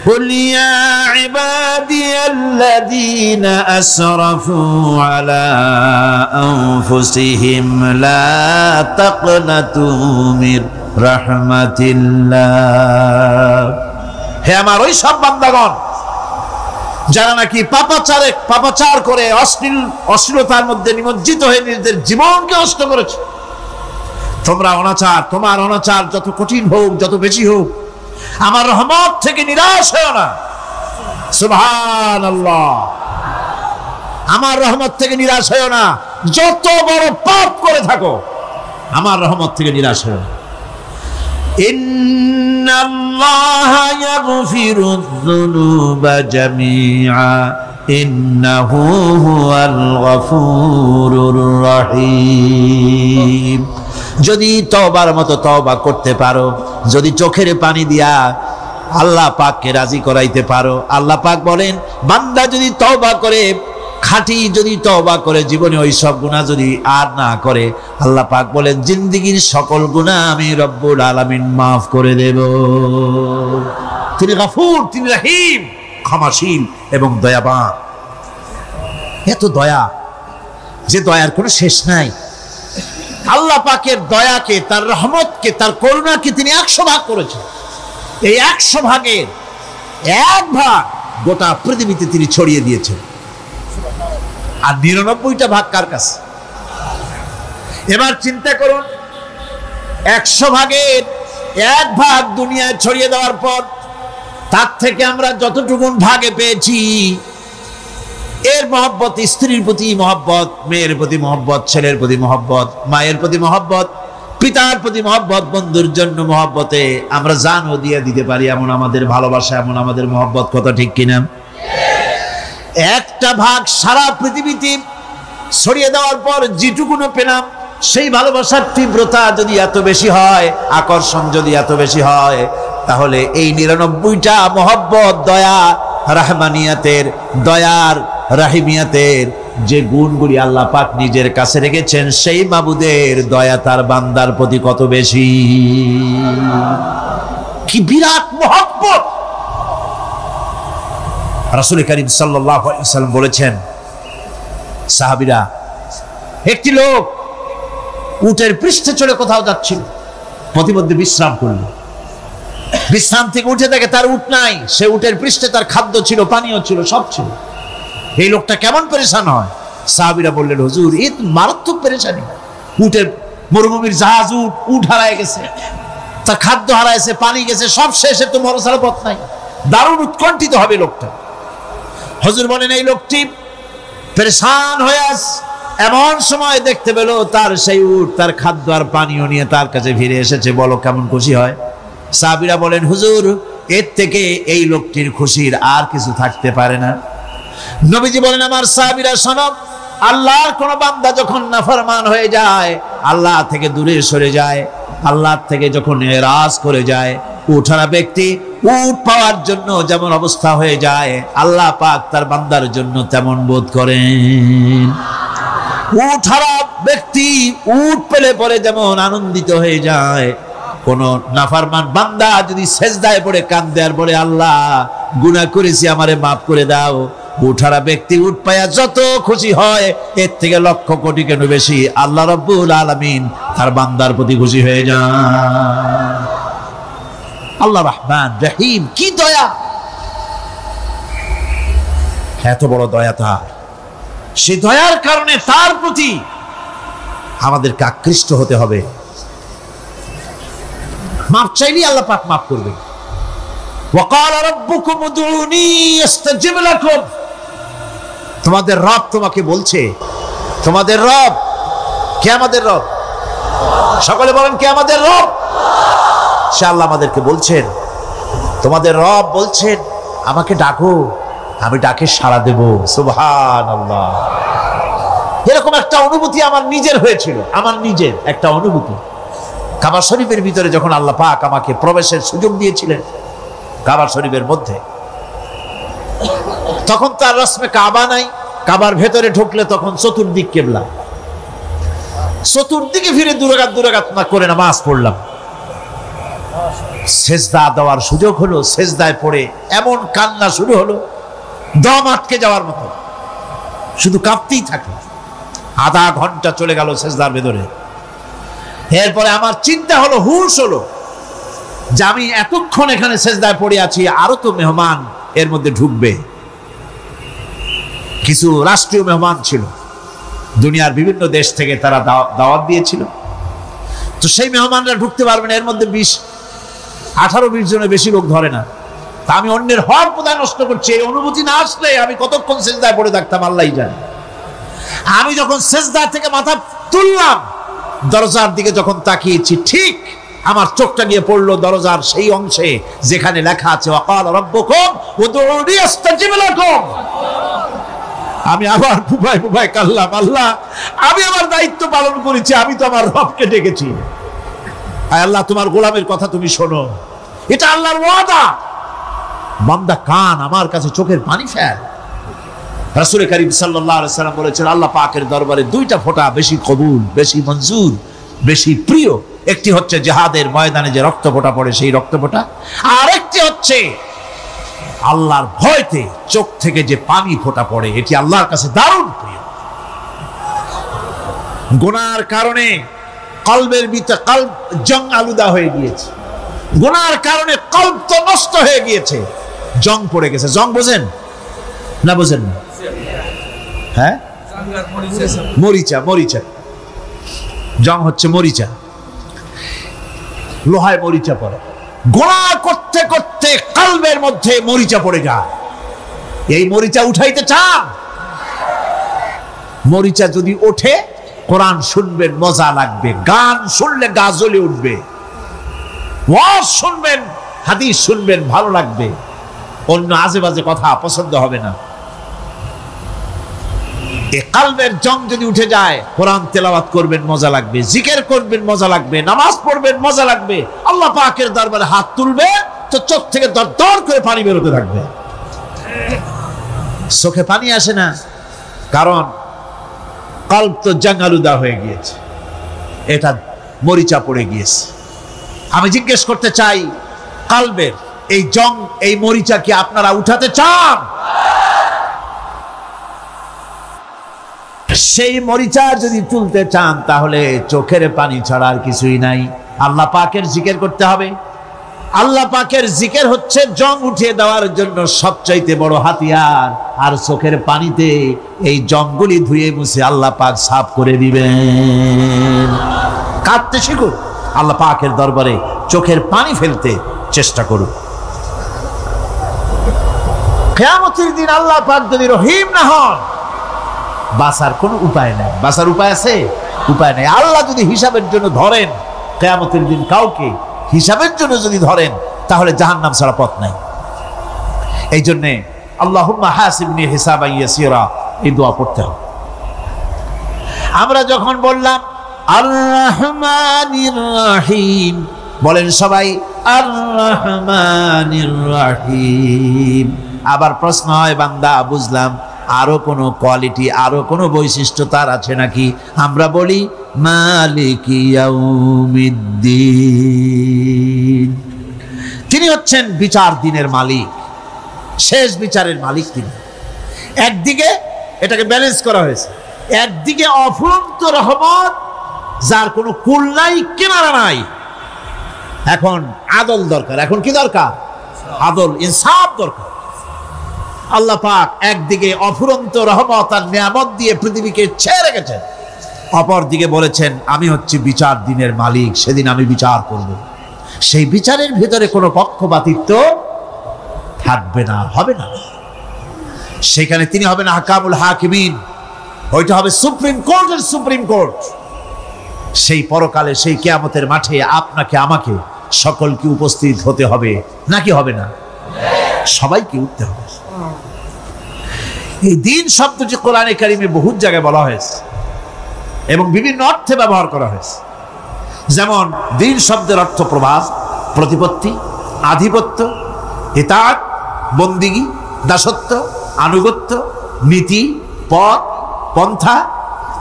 قل يا عبادي الذين أسرفوا على أنفسهم لا تقنطوا من رحمة الله। হে আমার ওই সব বান্দাগণ যারা নাকি পাপাচার করে অশ্লীলতার মধ্যে নিমজ্জিত হয়ে নিজেদের জীবনকে নষ্ট করেছে, তোমার অনাচার যত কঠিন হোক, যত বেশি হোক, আমার রহমত থেকে নিরাশ হয় না। সুবহানাল্লাহ। আমার রহমত থেকে নিরাশ হয় না। যত বড় পাপ করে থাকো, আমার রহমত থেকে নিরাশ হয় না। ইন্নাল্লাহা ইয়াগফিরুয যুনুবা জামিআ ইন্নাহু হুয়াল গফুরুর রহিম। যদি তওবার মতো তওবা করতে পারো, যদি চোখের পানি দিয়া আল্লাহ পাককে রাজি করাইতে পারো, আল্লাহ পাক বলেন বান্দা যদি তওবা করে, খাঁটি যদি তওবা করে, জীবনে ওই সব গুনাহ যদি আর না করে, আল্লাহ পাক বলেন জিন্দেগীর সকল গুনাহ আমি রব্বুল আলামিন মাফ করে দেব। তিনি গফুর, তিনি রহিম, ক্ষমাশীল এবং দয়াবান। এত দয়া, যে দয়ার কোনো শেষ নাই। আল্লাহ পাকের দয়াকে, তার রহমতকে, তার করুণাকে তিনি 100 ভাগ করেছেন। এই 100 ভাগের 1 ভাগ গোটা পৃথিবীতে তিনি ছড়িয়ে দিয়েছেন। আর 99টা ভাগ কার কাছে? এবার চিন্তা করুন, 100 ভাগের 1 ভাগ দুনিয়ায় ছড়িয়ে দেওয়ার পর তার থেকে আমরা যতটুকুন ভাগে পেয়েছি, এর মহব্বত, স্ত্রীর প্রতি মহব্বত, মেয়ের প্রতি মহব্বত, ছেলের প্রতি মহব্বত, মায়ের প্রতি মহব্বত, পিতার প্রতি মহব্বত, বন্ধুর জন্য মহব্বতে আমরা জানও দিয়ে দিতে পারি। এমন আমাদের ভালোবাসা, এমন আমাদের মহব্বত, কথা ঠিক কিনা? 1টা ভাগ সারা পৃথিবীতে ছড়িয়ে দেওয়ার পর যেটুকুনো পেলাম, সেই ভালোবাসার তীব্রতা যদি এত বেশি হয়, আকর্ষণ যদি এত বেশি হয়, তাহলে এই 99টা মহব্বত, দয়া, রাহমানিয়াতের, দয়ার, রাহিমিয়াতের যে গুণগুলি আল্লাহ পাক নিজের কাছে রেখেছেন, সেই মাবুদের দয়া তার বান্দার প্রতি কত বেশি। কি বিরাট মহব্বত! রাসূল করিম সাল্লাল্লাহু আলাইহি ওয়াসাল্লাম বলেছেন, সাহাবীরা, একটি লোক উটের পৃষ্ঠে চড়ে কোথাও যাচ্ছিল, প্রতিমধ্যে বিশ্রাম করল। বিশ্রাম থেকে উঠে দেখে তার উট নাই। সে উটের পৃষ্ঠে তার খাদ্য ছিল, পানীয় ছিল, সব ছিল। এই লোকটা কেমন পেরেশান হয়? সাহাবীরা বললেন, হুজুর, এই মারাত্মক পেরেশানি। উটের মরুভূমির জাহাজ, উট হারায় গেছে, তার খাদ্য হারাইছে, পানি গেছে, সব শেষে তো মরণ ছাড়া পথ নাই। দারুণ উৎকণ্ঠিত হবে লোকটা। হুজুর বলেন, এই লোকটি পেরেশান হয়ে আস, এমন সময় দেখতে পেল তার সেই উট তার খাদ্য আর পানীয় নিয়ে তার কাছে ফিরে এসেছে। বলো কেমন খুশি হয়? সাহাবীরা বলেন, হুজুর, এর থেকে এই লোকটির খুশির আর কিছু থাকতে পারে না। নবীজি বলেন, আমার সাহাবীরা শোনো, আল্লাহর কোন বান্দা যখন নাফরমান হয়ে যায়, আল্লাহ থেকে দূরে সরে যায়, আল্লাহ থেকে যখন এরাজ করে যায়, উঠারা ব্যক্তি উট পাওয়ার জন্য যেমন অবস্থা হয়ে যায়, আল্লাহ পাক তার বান্দার জন্য তেমন বোধ করেন। উঠারা ব্যক্তি উট পেলে পরে যেমন আনন্দিত হয়ে যায়, কোন নাফরমান বান্দা যদি সেজদায় পড়ে কাঁদে আর বলে, আল্লাহ গুনাহ করেছি, আমারে মাফ করে দাও, উঠারা ব্যক্তি উট পায়া যত খুশি হয়, এর থেকে লক্ষ কোটি কেন বেশি আল্লাহ রাব্বুল আলামিন তার বান্দার প্রতি খুশি হয়ে যান। আল্লাহ রহমান রহিম, কি দয়া! এত বড় দয়া তার। সেই দয়ার কারণে তার প্রতি আমাদেরকে আকৃষ্ট হতে হবে। মাফ চাইলেই আল্লাহ পাক মাফ করবেন। ওয়াকালা রাব্বুকুম উদউনি আস্তাজিব লাকুম। তোমাদের রব তোমাকে বলছে, তোমাদের রব কে? আমাদের রব। সকলে বলেন, কে আমাদের রব? সে আল্লাহ আমাদেরকে বলছেন, তোমাদের রব বলছেন, আমাকে ডাকো, আমি ডাকে সাড়া দেব। সুবহানাল্লাহ। এরকম একটা অনুভূতি আমার নিজের হয়েছিল, আমার নিজের একটা অনুভূতি। কাবা শরীফের ভিতরে যখন আল্লাহ পাক আমাকে প্রবেশের সুযোগ দিয়েছিলেন, কাবা শরীফের মধ্যে, তখন তার রসমে কাবা নাই। কাবার ভেতরে ঢুকলে তখন চতুর্দিক কিবলা, চতুর্দিকে ফিরে দুরাকাত না করে নামাজ পড়লাম। সেজদা দেওয়ার সুযোগ হলো, সেজদায় পড়ে এমন কান্না শুরু হলো, দম আটকে যাওয়ার মতো, শুধু কাঁপতেই থাকে। আধা ঘন্টা চলে গেল সেজদার ভেতরে। এরপরে আমার চিন্তা হলো, হুঁশ হলো যে আমি এতক্ষণ এখানে সেজদায় পড়ে আছি, আরো তো মেহমান এর মধ্যে ঢুকবে। কিছু রাষ্ট্রীয় মেহমান ছিল, দুনিয়ার বিভিন্ন দেশ থেকে তারা দাওয়াত দিয়েছিল। তো সেই মেহমানরা ঢুকতে পারবে না, এর মধ্যে 18-20 জনের বেশি লোক ধরে না। তা আমি অন্যের হক কোথায় নষ্ট করছি, এই অনুভূতি না আসলে আমি কতক্ষণ সেজদায় পড়ে থাকতাম আল্লাহই জানে। আমি যখন সেজদা থেকে মাথা তুললাম, দরজার দিকে যখন তাকিয়েছি, ঠিক আমার চোখটা গিয়ে পড়লো দরজার সেই অংশে যেখানে লেখা আছে ওয়াকালা রাব্বুকুম উদউনি আস্তাজিব লাকুম। আমি আবার বুবাই কাল্লাম, আল্লাহ আমি আমার দায়িত্ব পালন করেছি, আমি তো আমার রবকে ডেকেছি। আল্লাহ তোমার গোলামের কথা তুমি শোনো, এটা আল্লাহর ওয়াদা। বান্দা কান আমার কাছে চোখের পানি ফেল। রাসূল করিম সাল্লাল্লাহু আলাইহি সাল্লাম বলেছেন আল্লাহ পাকের দরবারে 2টা ফোঁটা বেশি কবুল, বেশি মঞ্জুর, বেশি প্রিয়। একটি হচ্ছে জিহাদের ময়দানে যে রক্ত ফোঁটা পড়ে সেই রক্ত ফোঁটা, আর একটি হচ্ছে আল্লাহর ভয়তে চোখ থেকে যে পানি ফোঁটা পড়ে, এটি আল্লাহর কাছে দারুণ প্রিয়। গুনার কারণে কলবের ভিতরে কলব জং আলুদা হয়ে গিয়েছে, গুনার কারণে কলব তো নষ্ট হয়ে গিয়েছে, জং পড়ে গেছে। জং বোঝেন না? বোঝেন না? হ্যাঁ, মরিচা। মরিচা জং হচ্ছে মরিচা, লোহায় মরিচা পড়ে। গোনা করতে করতে কলবের মধ্যে মরিচা পড়ে যায়। এই মরিচা উঠাইতে চান? মরিচা যদি ওঠে, কোরআন শুনবেন মজা লাগবে, গান শুনলে গা জ্বলে উঠবে, ওয়াজ শুনবেন, হাদিস শুনবেন ভালো লাগবে, অন্য আজে বাজে কথা পছন্দ হবে না। এই কলবের জং যদি উঠে যায়, কোরআন তেলাওয়াত করবেন মজা লাগবে, জিকির করবেন মজা লাগবে, নামাজ পড়বেন মজা লাগবে, আল্লাহ পাকের দরবারে হাত তুলবে তো চোখ থেকে দরদর করে পানি বেরোতে থাকবে। চোখে পানি আসে না, কারণ কলব তো জঙ্গালুদা হয়ে গিয়েছে, এটা মরিচা পড়ে গিয়েছে। আমি জিজ্ঞেস করতে চাই, কলবের এই জং, এই মরিচা কি আপনারা উঠাতে চান? সেই মরিচা যদি তুলতে চান, তাহলে চোখের পানি ছাড়া আর কিছুই নাই, আল্লাহ পাকের জিকির করতে হবে। আল্লাহ পাকের জিকির হচ্ছে জং উঠিয়ে দেওয়ার জন্য সবচাইতে বড় হাতিয়ার। আর চোখের পানিতে এই জংগুলি ধুয়ে মুছে আল্লাহ পাক সাফ করে দিবেন। কাঁদতে শিখুন, আল্লাহ পাকের দরবারে চোখের পানি ফেলতে চেষ্টা করুন। কিয়ামতের দিন আল্লাহ পাক যদি রহিম না হন, বাঁচার কোনো উপায় নাই। বাঁচার উপায় আছে? উপায় নাই। আল্লাহ যদি হিসাবের জন্য ধরেন কিয়ামতের দিন কাউকে, হিসাবের জন্য যদি ধরেন, তাহলে জাহান্নাম ছাড়া পথ নাই। এই জন্যে আল্লাহুম্মা হাসিবনি হিসাবান ইয়াসীরা, এই দোয়া পড়তে হবে। আমরা যখন বললাম আর রহমানির রহিম, বলেন সবাই আর রহমানির রহিম। আবার প্রশ্ন হয়, বান্দা বুঝলাম, আরো কোনো কোয়ালিটি, আরো কোনো বৈশিষ্ট্য তার আছে নাকি? আমরা বলি মালিকি ইয়াউমিদ্দিন, তিনি হচ্ছেন বিচার দিনের মালিক, শেষ বিচারের মালিক তিনি। একদিকে এটাকে ব্যালেন্স করা হয়েছে, একদিকে অফুরন্ত রহমত, যার কোনো কুল নাই, কিনারা নাই। এখন আদল দরকার। এখন কি দরকার? আদল, ইনসাফ দরকার। আল্লাহ পাক একদিকে অফুরন্ত রহমত আর নিয়ামত দিয়ে পৃথিবীকে ছেড়ে রেখেছেন, অপর দিকে বলেছেন আমি হচ্ছি বিচার দিনের মালিক, সেদিন আমি বিচার করব। সেই বিচারের ভিতরে কোনো পক্ষপাতিত্ব থাকবে না, হবে না। সেখানে তিনি হবেন হাকামুল হাকিমিন, ওইটা হবে সুপ্রিম কোর্টের সুপ্রিম কোর্ট। সেই পরকালে, সেই কিয়ামতের মাঠে আপনাকে আমাকে সকলকে উপস্থিত হতে হবে, নাকি হবে না? সবাইকে উঠতে হবে। এই দিন শব্দটি কোরআনে কারিমে বহু জায়গায় বলা হয়েছে এবং বিভিন্ন অর্থে ব্যবহার করা হয়েছে। যেমন দিন শব্দের অর্থ প্রভাব, প্রতিপত্তি, আধিপত্য, ইতাআত, বন্দিগি, দাসত্ব, আনুগত্য, নীতি, পথ, পন্থা,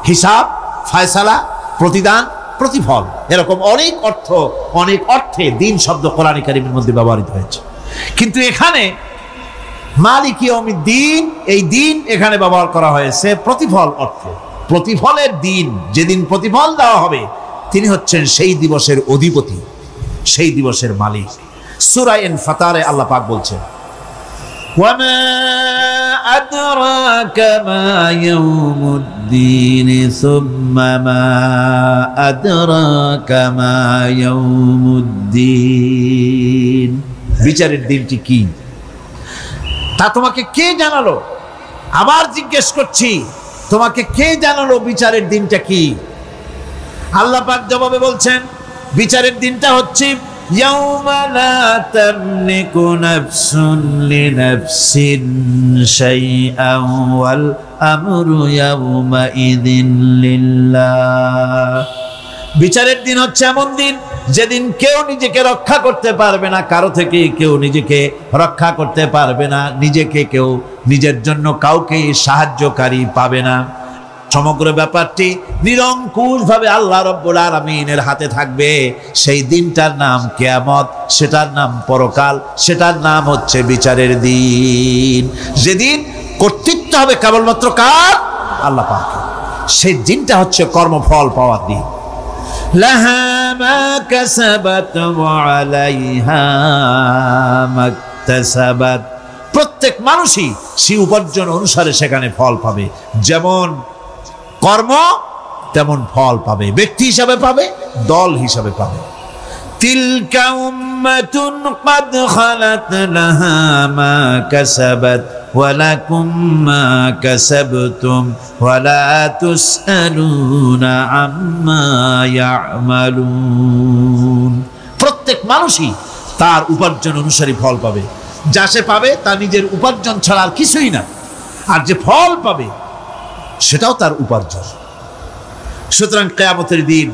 হিসাব, ফয়সালা, প্রতিদান, প্রতিফল, এরকম অনেক অর্থ, অনেক অর্থে দিন শব্দ কোরআনে কারিমের মধ্যে ব্যবহৃত হয়েছে। কিন্তু এখানে মালিক ইয়াউমিদ্দিন, এই দিন এখানে ব্যবহার করা হয়েছে প্রতিফল অর্থে। প্রতিফলের দিন, যেদিন প্রতিফল দেওয়া হবে, তিনি হচ্ছেন সেই দিবসের অধিপতি, সেই দিবসের মালিক। সূরা ইনফিতারে আল্লাহ পাক বলছেন وما أدراك ما يوم الدين ثم ما أدراك ما يوم الدين বিচারের দিনটি কি তা তোমাকে কে জানালো? আবার জিজ্ঞেস করছি, তোমাকে কে জানালো বিচারের দিনটা কি? আল্লাহ পাক জবাবে বলছেন, বিচারের দিনটা হচ্ছে ইয়াউমা লা তামলিকু নাফসুন লিনাফসিন শাইআন ওয়াল আমরু ইয়াউমা ইযিন লিল্লাহ। বিচারের দিন হচ্ছে এমন দিন যেদিন কেউ নিজেকে রক্ষা করতে পারবে না, কারো থেকে কেউ নিজেকে রক্ষা করতে পারবে না, নিজেকে কেউ নিজের জন্য কাউকে সাহায্যকারী পাবে না। সমগ্র ব্যাপারটি নিরঙ্কুশভাবে আল্লাহ রাব্বুল আলামিনের হাতে থাকবে। সেই দিনটার নাম কিয়ামত, সেটার নাম পরকাল, সেটার নাম হচ্ছে বিচারের দিন। যেদিন কর্তৃত্ব হবে কেবলমাত্র কার? আল্লাহ পাক। সেই দিনটা হচ্ছে কর্মফল পাওয়ার দিন। লাহা মা কাসাবাত ওয়া আলাইহা মাকতাসাবাত। প্রত্যেক মানুষই সেই উপার্জন অনুসারে সেখানে ফল পাবে। যেমন কর্ম তেমন ফল পাবে, ব্যক্তি হিসাবে পাবে, দল হিসাবে পাবে। তিলকা উম্মাতুন ক্বাদ খালাত লাহা মা কাসাবাত ওয়া লাকুম মা কাসাবতুম ওয়া লা তুসআলুনা আম্মা ইয়ামালুন। প্রত্যেক মানুষই তার উপার্জন অনুসারী ফল পাবে। যা সে পাবে তা নিজের উপার্জন ছাড়া আর কিছুই না, আর যে ফল পাবে সেটাও তার উপার্জন। সুতরাং কিয়ামতের দিন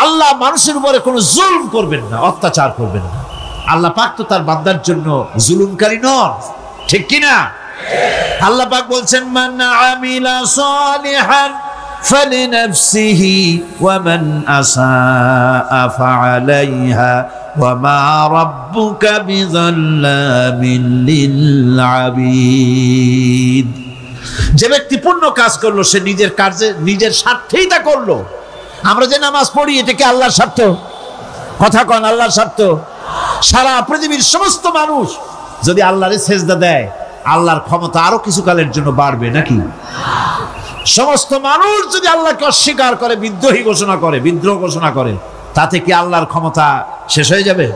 আল্লাহ মানুষের উপরে কোনো জুলুম করবেন না, অত্যাচার করবেন না। আল্লাহ পাক তো তার বান্দার জন্য জুলুমকারী নন, ঠিক কিনা? আল্লাহ পাক বলছেন, মান আমিলা সালিহান ফালিনাফসিহি ওয়া মান আসাআ ফাআলাইহা ওয়া মা রাব্বুকা বিযাল্লামিন লিল আবিদ। যে ব্যক্তি পুণ্য কাজ করলো সে নিজের কাজে নিজের স্বার্থেই তা করলো। আমরা যে নামাজ পড়ি এটা কি আল্লাহর স্বার্থ? কথা কন, আল্লাহর স্বার্থ? সারা পৃথিবীর সমস্ত মানুষ যদি আল্লাহরে সেজদা দেয়, আল্লাহর ক্ষমতা আরো কিছু কালের জন্য বাড়বে নাকি? সমস্ত মানুষ যদি আল্লাহকে অস্বীকার করে, বিদ্রোহী ঘোষণা করে, বিদ্রোহ ঘোষণা করে, তাতে কি আল্লাহর ক্ষমতা শেষ হয়ে যাবে?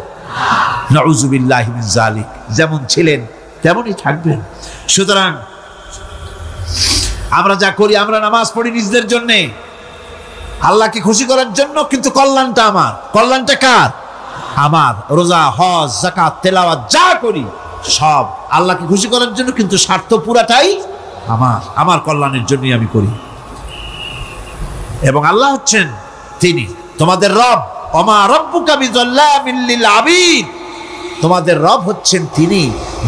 নাউযুবিল্লাহি মিন যালিক। যেমন ছিলেন তেমনই থাকবেন। সুতরাং আমরা যা করি, আমরা নামাজ পড়ি নিজেদের জন্যে, আল্লাহকে খুশি করার জন্য, কিন্তু কল্যাণটা আমার। কল্যাণটা কার? আমার। রোজা, হজ, যাকাত, তেলাওয়াত যা করি সব আল্লাহকে খুশি করার জন্য, কিন্তু স্বার্থ পুরাটাই আমার, আমার কল্যাণের জন্যই আমি করি। এবং আল্লাহ হচ্ছেন তিনি তোমাদের রব। ওমা রাব্বুকা বিযাল্লামিন লিল আবিদ। তোমাদের রব হচ্ছেন তিনি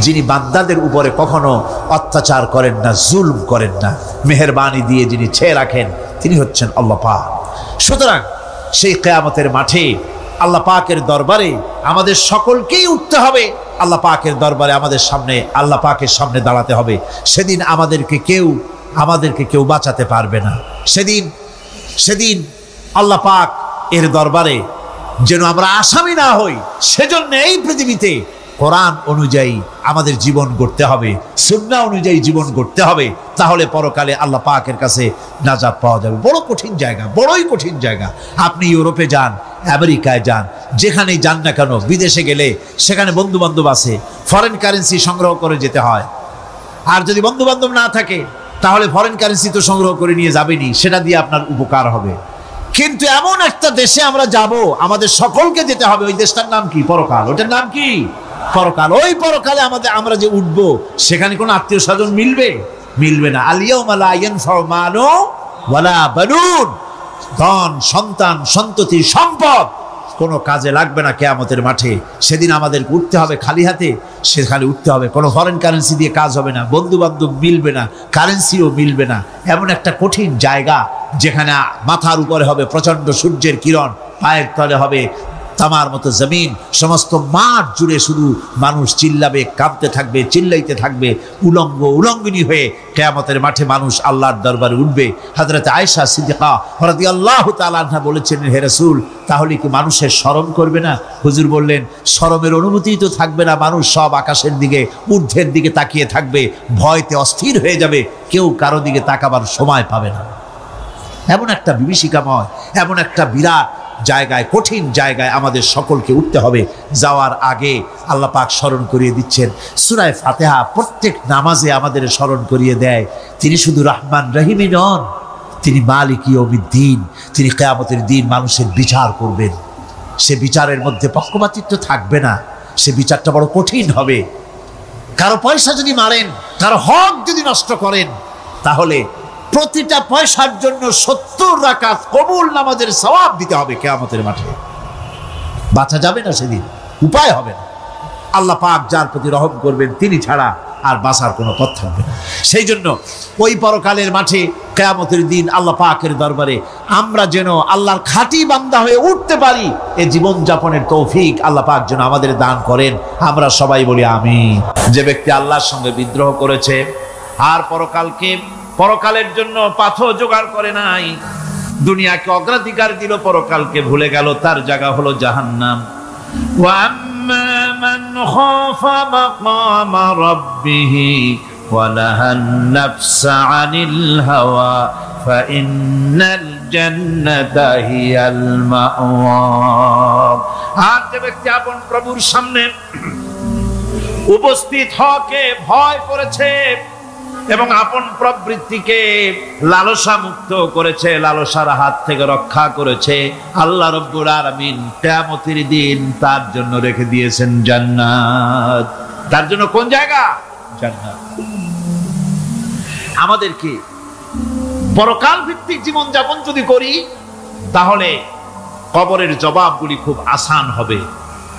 যিনি বান্দাদের উপরে কখনো অত্যাচার করেন না, জুলুম করেন না, মেহেরবানি দিয়ে যিনি ছেয়ে রাখেন, তিনি হচ্ছেন আল্লাহ পাক। সুতরাং সেই কিয়ামতের মাঠে আল্লাহ পাকের দরবারে আমাদের সকলকেই উঠতে হবে। আল্লাহ পাকের দরবারে আমাদের সামনে, আল্লাহ পাকের সামনে দাঁড়াতে হবে। সেদিন আমাদেরকে কেউ বাঁচাতে পারবে না। সেদিন আল্লাহ পাক এর দরবারে যেন আমরা আসামি না হই, সেজন্য এই পৃথিবীতে কোরআন অনুযায়ী আমাদের জীবন গড়তে হবে, সুন্নাহ অনুযায়ী জীবন গড়তে হবে। তাহলে পরকালে আল্লাহ পাকের কাছে নাজাত পাওয়া যাবে। বড় কঠিন জায়গা, বড়ই কঠিন জায়গা। আপনি ইউরোপে যান, আমেরিকায় যান, যেখানেই যান না কেন, বিদেশে গেলে সেখানে বন্ধু বান্ধব আছে, ফরেন কারেন্সি সংগ্রহ করে যেতে হয়। আর যদি বন্ধু বান্ধব না থাকে তাহলে ফরেন কারেন্সি তো সংগ্রহ করে নিয়ে যাবেনি, সেটা দিয়ে আপনার উপকার হবে। কিন্তু এমন একটা দেশে আমরা যাব, আমাদের সকলকে যেতে হবে। ওই দেশটার নাম কি? পরকাল। ওটার নাম কি? পরকাল। ওই পরকালে আমরা যে উঠবো, সেখানে কোনো আত্মীয় স্বজন মিলবে না। আল ইয়াউমা লা ইয়ানফাউ মালু ওয়ালা বানুন। ধন, সন্তান, সন্ততি, সম্পদ কোনো কাজে লাগবে না কিয়ামতের মাঠে। সেদিন আমাদেরকে উঠতে হবে খালি হাতে। সেখানে উঠতে হবে, কোনো ফরেন কারেন্সি দিয়ে কাজ হবে না, বন্ধু বান্ধব মিলবে না, কারেন্সিও মিলবে না। এমন একটা কঠিন জায়গা যেখানে মাথার উপরে হবে প্রচন্ড সূর্যের কিরণ, পায়ের তলে হবে তামার মতো জমিন, সমস্ত মাঠ জুড়ে শুধু মানুষ চিল্লাবে, কাঁপতে থাকবে, চিল্লাইতে থাকবে, উলঙ্গ উলঙ্গিনী হয়ে কিয়ামতের মাঠে মানুষ আল্লাহর দরবারে উঠবে। হযরত আয়েশা সিদ্দিকা রাদিয়াল্লাহু তাআলা আনহা বলেছেন, হে রাসূল, তাহলে কি মানুষের শরম করবে না? হুজুর বললেন, শরমের অনুভূতিই তো থাকবে না, মানুষ সব আকাশের দিকে, ঊর্ধ্বের দিকে তাকিয়ে থাকবে, ভয়তে অস্থির হয়ে যাবে, কেউ কারো দিকে তাকাবার সময় পাবে না। এমন একটা বিভীষিকাময়, এমন একটা বিরাট জায়গায়, কঠিন জায়গায় আমাদের সকলকে উঠতে হবে। যাওয়ার আগে আল্লাহ পাক স্মরণ করিয়ে দিচ্ছেন, সূরা ফাতিহা প্রত্যেক নামাজে আমাদের স্মরণ করিয়ে দেয়, তিনি শুধু রহমান রহিমই নন, তিনি মালিক ইয়াউমিদ্দিন। তিনি কিয়ামতের দিন মানুষের বিচার করবেন। সে বিচারের মধ্যে পক্ষপাতিত্ব থাকবে না, সে বিচারটা বড় কঠিন হবে। কারো পয়সা যদি মারেন, কারো হক যদি নষ্ট করেন, তাহলে প্রতিটা পয়সার জন্য 70 রাকাত কবুল নামাজের সওয়াব দিতে হবে কিয়ামতের মাঠে। বাঁচা যাবে না সেদিন, উপায় হবে না। আল্লাহ পাক যার প্রতি রহম করবেন তিনি ছাড়া আর বাঁচার কোনো পথ থাকবে না। সেই জন্য ওই পরকালের মাঠে কিয়ামতের দিন আল্লাহ পাকের দরবারে আমরা যেন আল্লাহর খাঁটি বান্দা হয়ে উঠতে পারি, এই জীবন যাপনের তৌফিক আল্লাহ পাক যেন আমাদের দান করেন। আমরা সবাই বলি আমিন। যে ব্যক্তি আল্লাহর সঙ্গে বিদ্রোহ করেছে আর পরকালের জন্য পাথর জোগাড় করে নাই, দুনিয়াকে অগ্রাধিকার দিল, পরকালকে ভুলে গেল, তার জায়গা হলো জাহান্নাম। ওয়া আম্মা মান খাফা মাকামা রাব্বিহি ওয়া নাহান নাফসা আনিল হাওয়া ফাইন্নাল জান্নাতা হিয়াল মাওয়া। আর যে ব্যক্তি আপন প্রভুর সামনে উপস্থিত হকে ভয় করেছে এবং আপন প্রবৃত্তিকে লালসা মুক্ত করেছে, লালসার হাত থেকে রক্ষা করেছে, আল্লাহ রাব্বুল আলামিন কিয়ামতের দিন তার জন্য রেখে দিয়েছেন জান্নাত। তার জন্য কোন জায়গা? জান্নাত। আমাদেরকে পরকাল ভিত্তিক জীবন যাপন যদি করি, তাহলে কবরের জবাবগুলি খুব আসান হবে।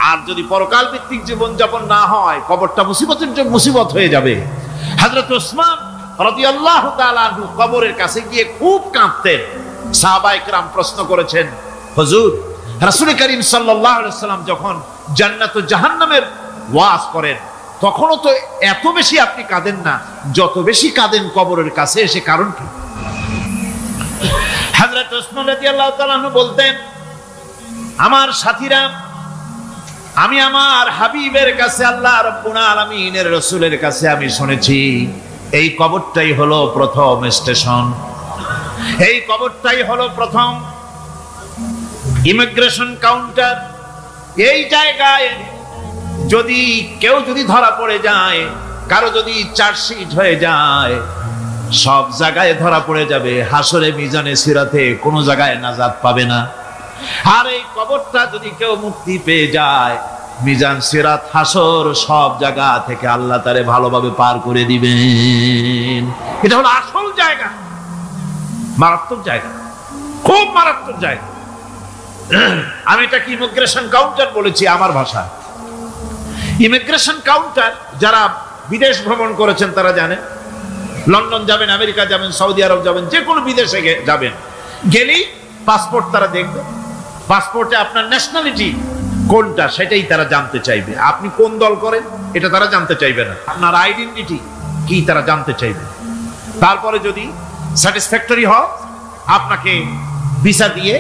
আর যদি পরকাল ভিত্তিক জীবন যাপন না হয়, কবরটা মুসিবত হয়ে যাবে। হযরত ওসমান রাদিয়াল্লাহু তাআলা আনহু কবরের কাছে গিয়ে খুব কাঁদতেন। সাহাবায়ে কেরাম প্রশ্ন করেছেন, হুজুর, রাসূল করিম সাল্লাল্লাহু আলাইহি ওয়াসাল্লাম যখন জান্নাত ও জাহান্নামের ওয়াজ করেন, তখনও তো এত বেশি আপনি কাঁদেন না, যত বেশি কাঁদেন কবরের কাছে এসে, কারণ কি? হযরত ওসমান রাদিয়াল্লাহু তাআলা আনহু বলতেন, আমার সাথীরা, আমি আমার হাবিবের কাছে, আল্লাহ রাব্বুল আলামিনের রাসূলের কাছে আমি শুনেছি, এই কবরটাই হলো প্রথম স্টেশন, এই কবরটাই হলো প্রথম ইমিগ্রেশন কাউন্টার। এই জায়গায় যদি কেউ ধরা পড়ে যায়, কারো যদি চার্জশিট হয়ে যায়, সব জায়গায় ধরা পড়ে যাবে, হাসরে মিজানে সিরাতে কোনো জায়গায় নাজাত পাবে না। আর এই কবরটা যদি কেউ মুক্তি পেয়ে যায়, মিজান সিরাত হাসর সব জায়গা থেকে আল্লাহ তারে ভালোভাবে পার করে দিবেন। এটা হলো আসল জায়গা, মারাত্মক জায়গা, খুব মারাত্মক জায়গা। আমি এটাকে ইমিগ্রেশন কাউন্টার বলেছি আমার ভাষায়। ইমিগ্রেশন কাউন্টার যারা বিদেশ ভ্রমণ করেছেন তারা জানেন। লন্ডন যাবেন, আমেরিকা যাবেন, সৌদি আরব যাবেন, যে কোনো বিদেশে যাবেন, গেলেই পাসপোর্ট তারা দেখবে। পাসপোর্টে আপনার ন্যাশনালিটি কোনটা সেটাই তারা জানতে চাইবে। আপনি কোন দল করেন এটা তারা জানতে চাইবে না, আপনার আইডেন্টিটি কি তারা জানতে চাইবে। তারপরে যদি স্যাটিসফ্যাক্টরি হয়, আপনাকে ভিসা দিয়ে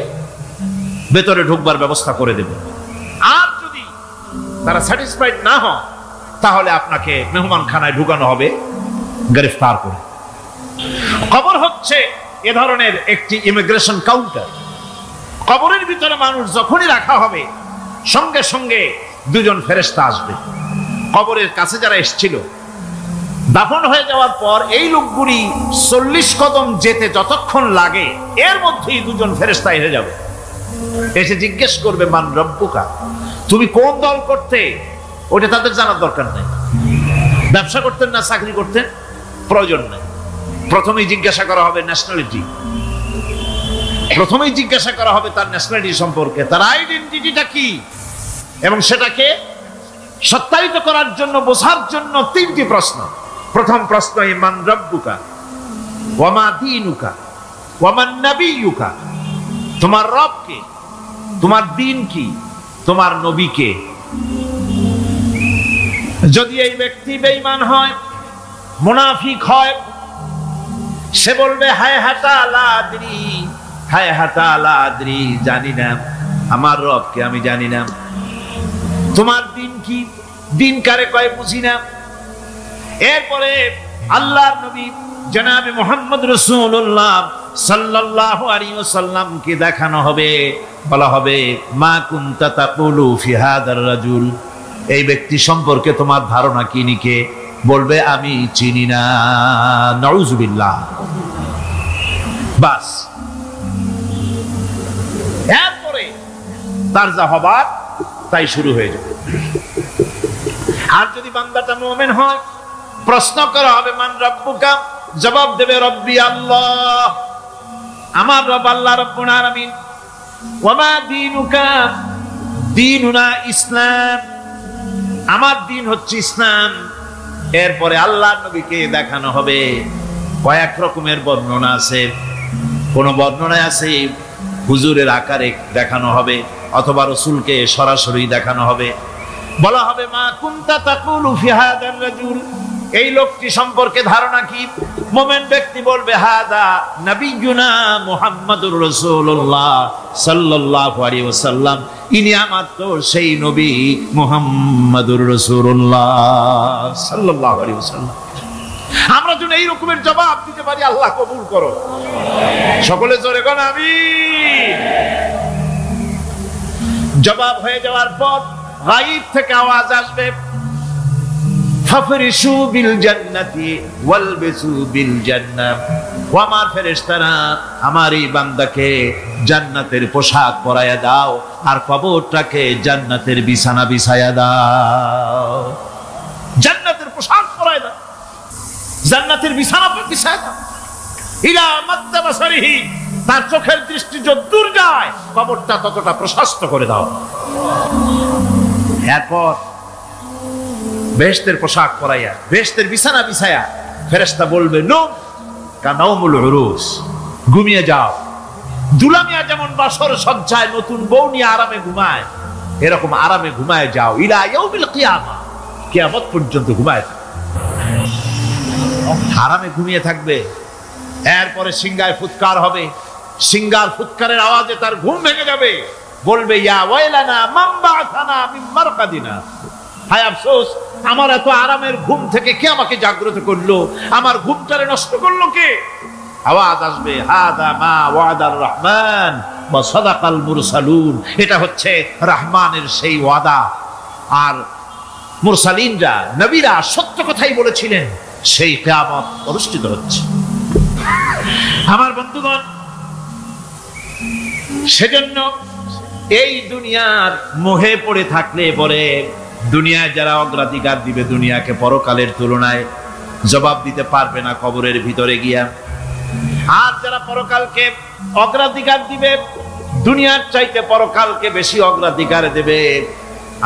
ভেতরে ঢুকবার ব্যবস্থা করে দেবে। আর যদি তারা স্যাটিসফাইড না হয়, তাহলে আপনাকে মেহমানখানায় ঢুকানো হবে গ্রেফতার করে। কবর হচ্ছে এ ধরনের একটি ইমিগ্রেশন কাউন্টার। কবরের ভিতরে মানুষ যখনই রাখা হবে, সঙ্গে সঙ্গে দুজন ফেরেশতা আসবে। কবরের কাছে যারা এসেছিল, দাফন হয়ে যাওয়ার পর এই লোকগুলি 40 কদম যেতে যতক্ষণ লাগে, এর মধ্যেই দুজন ফেরেশতা এসে যাবে, এসে জিজ্ঞেস করবে, মান রব্বুকা, তুমি কোন দল করতে? ওটা তাদের জানার দরকার নেই। ব্যবসা করতেন না চাকরি করতেন, প্রয়োজন নেই। প্রথমেই জিজ্ঞাসা করা হবে ন্যাশনালিটি, প্রথমেই জিজ্ঞাসা করা হবে তার ন্যাশনালিটি সম্পর্কে, তার আইডেন্টিটিটা কি, এবং সেটাকে সত্যায়িত করার জন্য, বোঝার জন্য 3টি প্রশ্ন। প্রথম প্রশ্ন, মান রব্বুকা ওয়া মা দীনুকা ওয়া মান নাবিয়ুকা, তোমার রব কে, তোমার দিন কি, তোমার নবীকে। যদি এই ব্যক্তি বেঈমান হয়, মুনাফিক হয়, সে বলবে হায় হাতা লা আদরি, হায় হাতা লা আদরি, জানি না আমার রবকে আমি জানি না। তোমার দিন কি, দিন কারে কয় বুঝি না। এরপরে আল্লাহর নবী জনাবে মুহাম্মদ রাসূলুল্লাহ সাল্লাল্লাহু আলাইহি ওয়াসাল্লামকে দেখানো হবে, বলা হবে মা কুনতা তাকুলু ফি হাদার রাজুল, এই ব্যক্তি সম্পর্কে তোমার ধারণা কি নিকে? বলবে আমি চিনি না। নাউযুবিল্লাহ। বাস, এরপরে তার যা হবার তাই শুরু হয়ে যাবে। আর যদি বান্দাটা মুমিন হয়, প্রশ্ন করা হবে মান রাব্বুকা, জবাব দেবে রব্বি আল্লাহ, আমার রব আল্লাহ রাব্বুল আলামিন। ওয়া মা দীনুকা, দীনুনা ইসলাম, আমার দিন হচ্ছে ইসলাম। এরপরে আল্লাহর নবীকে দেখানো হবে। কয়েক রকমের বর্ণনা আছে, কোন বর্ণনায় আছে হুজুরের আকারে দেখানো হবে, অথবা রাসূলকে সরাসরি দেখানো হবে। বলা হবে মা কুনতা তাকুলু ফি হাদার রাজুল, এই লোকটি সম্পর্কে ধারণা কি? মুমিন ব্যক্তি বলবে হাদা নবিয়ুনা মুহাম্মাদুর রাসূলুল্লাহ সাল্লাল্লাহু আলাইহি ওয়াসাল্লাম, ইনি আমার তো সেই নবী মুহাম্মাদুর রাসূলুল্লাহ সাল্লাল্লাহু আলাইহি ওয়াসাল্লাম। আমরা যেন এই রকমের জবাব দিতে পারি, আল্লাহ কবুল করো। সকলে জোরে কোন আমিন। জবাব হয়ে যাওয়ার পর গায়ব থেকে আওয়াজ আসবে ফাফরিশু বিল জান্নাতি ওয়ালবিসু বিল জান্নাহ, ও আমার ফেরেশতারা আমার এই বান্দাকে জান্নাতের পোশাক পরায়া দাও আর কবরটাকে জান্নাতের বিছানা বিছায়া দাও। জান্নাতের পোশাক পরায়া দাও, জান্নাতের বিছানা বিছায়া দাও। ইলা মাদ্দা বাসারিহি, তার চোখের দৃষ্টি যতদূর যায় কবরটা ততটা প্রশস্ত করে দাও। এরপর বেহেশতের পোশাক পরাইয়া, বেহেশতের বিছানা বিছায়া ফেরেশতা বলবে নূম কানাউমুল উরুস, ঘুমিয়ে যাও। দুলামিয়া যেমন বাসর সজ্জায় নতুন বউ নিয়ে আরামে ঘুমায়, এরকম আরামে ঘুমায় যাও। ইলা ইয়াউমিল কিয়ামা, কিয়ামত পর্যন্ত ঘুমায় আরামে ঘুমিয়ে থাকবে। এরপরে সিংগায় ফুৎকার হবে, সিংগার ফুৎকারের আওয়াজে তার ঘুম ভেঙে যাবে। বলবে ইয়া ওয়াইলানা মান বা'আসানা মিন মারকাদিনা, হায় আফসোস, আমার এত আরামের ঘুম থেকে কে আমাকে জাগ্রত করলো, আমার ঘুমটারে নষ্ট করলো কে? আওয়াজ আসবে হাদা মা ওয়াদার রহমান ওয়া সাদাকাল মুরসালুন, এটা হচ্ছে রহমানের সেই ওয়াদা, আর মুরসালিনরা নবীরা সত্য কথাই বলেছিলেন, সেই কিয়ামত অনুষ্ঠিত হচ্ছে। আমার বন্ধুগণ, সেজন্য এই দুনিয়ার মোহে পড়ে থাকলে পরে দুনিয়ায় যারা অগ্রাধিকার দিবে দুনিয়াকে পরকালের তুলনায়, জবাব দিতে পারবে না কবরের ভিতরে গিয়া। আর যারা পরকালকে অগ্রাধিকার দিবে, দুনিয়ার চাইতে পরকালকে বেশি অগ্রাধিকার দেবে,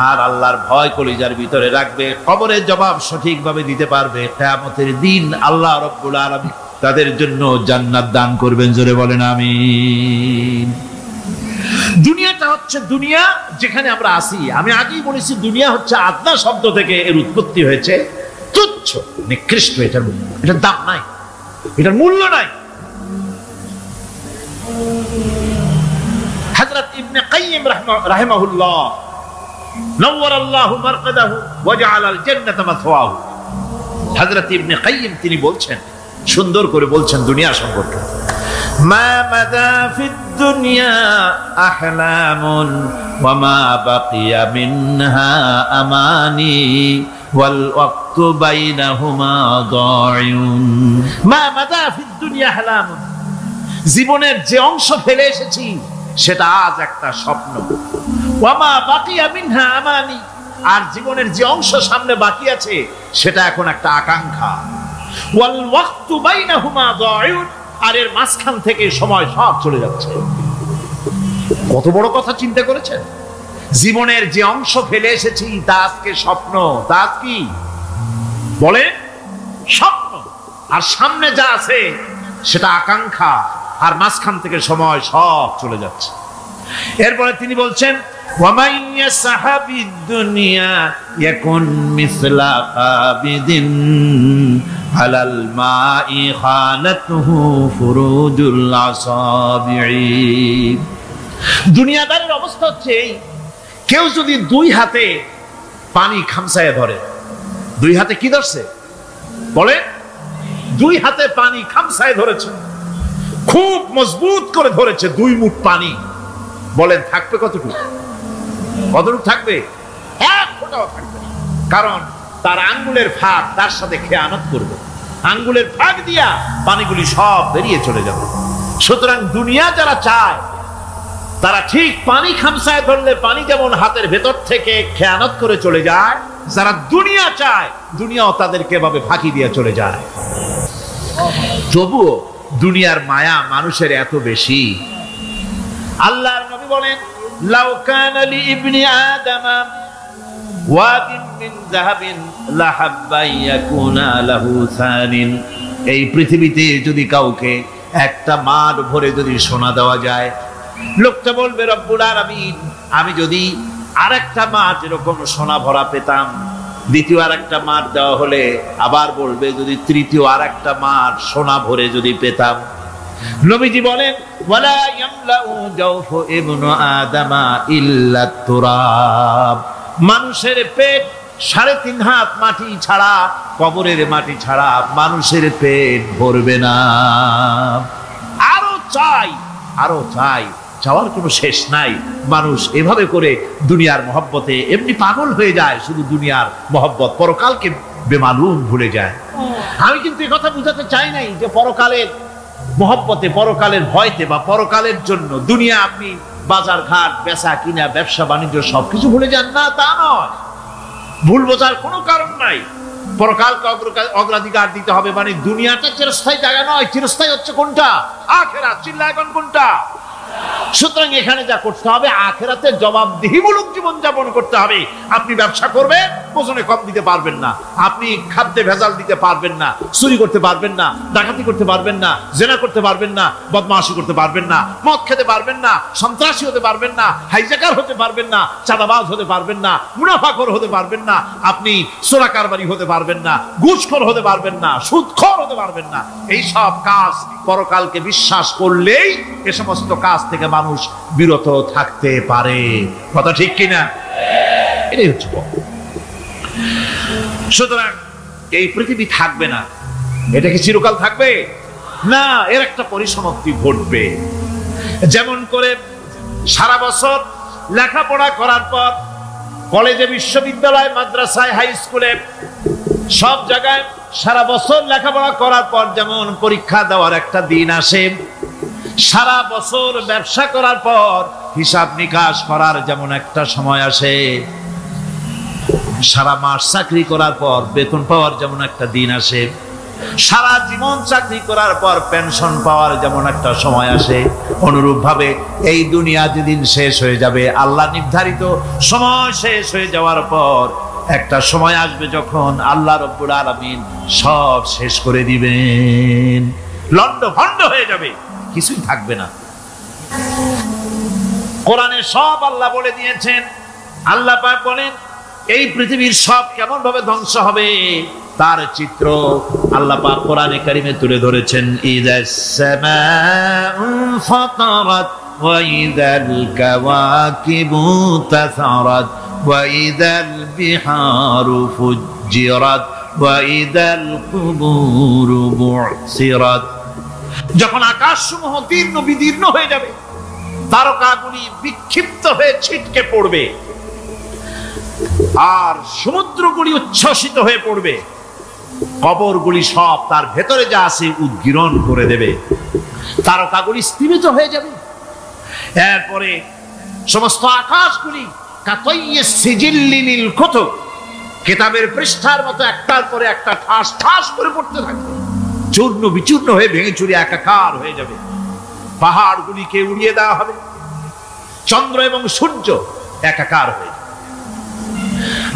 আর আল্লাহর ভয় কলিজার ভিতরে রাখবে, কবরের জবাব সঠিকভাবে দিতে পারবে, কিয়ামতের দিন আল্লাহ রাব্বুল আলামিন তাদের জন্য জান্নাত দান করবেন। জোরে বলেন আমিন। দুনিয়াটা হচ্ছে দুনিয়া যেখানে আমরা আসি। আমি আগেই বলেছি দুনিয়া হচ্ছে আদনা শব্দ থেকে এর উৎপত্তি হয়েছে, তুচ্ছ নিকৃষ্ট, এটার দাম নাই, এটার মূল্য নাই। হযরত ইবনে কাইয়িম রাহিমাহুল্লাহ নওয়ারাল্লাহু মারকাদাহু ওয়া জাআলাল জান্নাতা মাথওয়াহু, হযরত ইবনে কাইয়িম তিনি বলছেন, সুন্দর করে বলছেন দুনিয়া সম্পর্কে, মা মাদা ফিদ দুনিয়া আহলামুন ওয়া মা বাকিয়া মিনহা আমানি ওয়াল ওয়াক্তু বাইনাহুমা দাইউন। মা মাদা ফিদ দুনিয়া আহলামুন, জীবনের যে অংশ ফেলে এসেছি সেটা আজ একটা স্বপ্ন। ওয়া মা বাকিয়া মিনহা আমানি, আর জীবনের যে অংশ সামনে বাকি আছে সেটা এখন একটা আকাঙ্ক্ষা। ওয়াল ওয়াক্তু বাইনাহুমা দাইউন, আর এর মাঝখান থেকে সময় সব চলে যাচ্ছে। কত বড় কথা চিন্তা করেছেন? জীবনের যে অংশ ফেলে এসেছি তা আজকে স্বপ্ন, তা কি বলে স্বপ্ন, আর সামনে যা আছে সেটা আকাঙ্ক্ষা, আর মাঝখান থেকে সময় সব চলে যাচ্ছে। এরপরে তিনি বলছেন ওয়ামান ইয়াসহাবিদ দুনিয়া ইয়াকুন মিসলা আবিদিন আলাল মাই খানাতুহু ফুরুজুল আসাবিঈ। দুনিয়াদারের অবস্থা হচ্ছে কেউ যদি দুই হাতে পানি খামসায় ধরে, দুই হাতে কি ধরছে বলে, দুই হাতে পানি খামসায় ধরেছে, খুব মজবুত করে ধরেছে, 2 মুঠ পানি, বলেন থাকবে কতটুকু? কতটুকু থাকবে? 1 ফোঁটাও থাকবে না। কারণ তার আঙ্গুলের ফাঁক তার সাথে খেয়ানত করবে, আঙ্গুলের ফাঁক দিয়া পানিগুলি সব বেরিয়ে চলে যাবে। সুতরাং দুনিয়া যারা চায় তারা ঠিক পানি খামসায় ধরলে পানি যেমন হাতের ভেতর থেকে খেয়ানত করে চলে যায়, যারা দুনিয়া চায় দুনিয়াও তাদেরকে এভাবে ফাঁকি দিয়ে চলে যায়। তবুও দুনিয়ার মায়া মানুষের এত বেশি। আল্লাহর নবী বলেন লাউ কানা লি ইবনি আদম ওয়াদিন মিন যাহাবিন লাহাব্বা ইয়াকুনা লাহু সানিন। এই পৃথিবীতে যদি কাউকে একটা মাঠ ভরে যদি সোনা দেওয়া যায়, লোকটা বলবে রব্বুল আলামিন আমি যদি আরেকটা মাঠ এরকম সোনা ভরা পেতাম, দ্বিতীয় আরেকটা মাঠ দেওয়া হলে আবার বলবে যদি তৃতীয় আরেকটা মাঠ সোনা ভরে যদি পেতাম। নবীজি বলেন ওয়ালা ইয়ামলাউ জাওফু ইবনু আদামা ইল্লা তুরাব। মানুষের পেট 3.5 হাত মাটি ছাড়া, কবরের মাটি ছাড়া মানুষের পেট ভরবে না। আরো চাই, আরো চাই, চাওয়ার কোনো শেষ নাই। মানুষ এভাবে করে দুনিয়ার মহব্বতে এমনি পাগল হয়ে যায়, শুধু দুনিয়ার মহব্বত, পরকালকে বেমালুম ভুলে যায়। আমি কিন্তু এই কথা বুঝাতে চাই নাই যে পরকালের মহব্বতে, পরকালের ভয়তে বা পরকালের জন্য দুনিয়া আপনি বাজার ঘাট, বেচা কিনা, ব্যবসা বাণিজ্য সবকিছু ভুলে যান, না তা নয়। ভুল বোঝার কোনো কারণ নাই। পরকালকে অগ্রাধিকার দিতে হবে, মানে দুনিয়াটা চিরস্থায়ী জায়গা নয়। চিরস্থায়ী হচ্ছে কোনটা? আখিরাত। চিল্লা এখন কোনটা? সুতরাং এখানে যা করতে হবে আখিরাতে জবাবদিহিমূলক জীবন যাপন করতে হবে। আপনি ব্যবসা করবেন, ওজনে কম দিতে পারবেন না, আপনি খাদ্যে ভেজাল দিতে পারবেন না, চুরি করতে পারবেন না, ডাকাতি করতে পারবেন না, জেনা করতে পারবেন না, বদমাশি করতে পারবেন না, মদ খেতে পারবেন না, সন্ত্রাসী হতে পারবেন না, হাইজ্যাকার হতে পারবেন না, চাঁদাবাজ হতে পারবেন না, মুনাফাখোর হতে পারবেন না, আপনি চোরা কারবারি হতে পারবেন না, ঘুষখোর হতে পারবেন না, সুদখোর হতে পারবেন না। এই সব কাজ পরকালকে বিশ্বাস করলেই এ সমস্ত কাজ থেকে মানুষ বিরত থাকতে পারে। কথা ঠিক কিনা? এটাই হচ্ছে। সুতরাং এই পৃথিবী থাকবে না, এটা কি চিরকাল থাকবে না? এর একটা পরিসমাপ্তি ঘটবে। যেমন করে সারা বছর লেখাপড়া করার পর কলেজে, বিশ্ববিদ্যালয়, মাদ্রাসায়, হাই স্কুলে, সব জায়গায় সারা বছর লেখাপড়া করার পর যেমন পরীক্ষা দেওয়ার একটা দিন আসে, সারা বছর ব্যবসা করার পর হিসাব নিকাশ করার যেমন একটা সময় আসে, সারা মাস চাকরি করার পর বেতন পাওয়ার যেমন একটা দিন আসে, সারা জীবন চাকরি করার পর পেনশন পাওয়ার যেমন একটা সময় আসে, অনুরূপ ভাবে এই দুনিয়া যেদিন শেষ হয়ে যাবে, আল্লাহ নির্ধারিত সময় শেষ হয়ে যাওয়ার পর একটা সময় আসবে যখন আল্লাহ রব্বুল আলামিন সব শেষ করে দিবেন, লন্ডভন্ড হয়ে যাবে, কিছুই থাকবে না। কোরআনে সব আল্লাহ বলে দিয়েছেন। আল্লাহ পাক বলেন এই পৃথিবীর সব কেমন ভাবে ধ্বংস হবে তার চিত্র আল্লাহ পাক কোরআনে কারিমে তুলে ধরেছেন। ইযাস সামাউ ফাতারাত ওয়া ইযাল কাওয়াকিবু তাসারাত ওয়া ইযাল বিহারু ফুজ্জিরাত ওয়া ইযাল কুবুরু বু'সিরাত। যখন আকাশসমূহ দীর্ণ বিদীর্ণ হয়ে যাবে, তারকাগুলি বিক্ষিপ্ত হয়ে ছিটকে পড়বে, আর সমুদ্রগুলি উচ্ছ্বসিত হয়ে পড়বে, কবরগুলি সব তার ভেতরে যা আছে উদ্গীরণ করে দেবে, তারকাগুলি স্থিমিত হয়ে যাবে। এরপরে সমস্ত আকাশগুলি কাতাইয়্যিস সিজিল্লিল কুতুব, কিতাবের পৃষ্ঠার মতো একটার পরে একটা ঠাস ঠাস করে পড়তে থাকবে, চূর্ণ বিচূর্ণ হয়ে ভেঙে চুরে একাকার হয়ে যাবে। পাহাড়গুলিকে উড়িয়ে দেওয়া হবে, চন্দ্র এবং সূর্য একাকার হয়ে যাবে।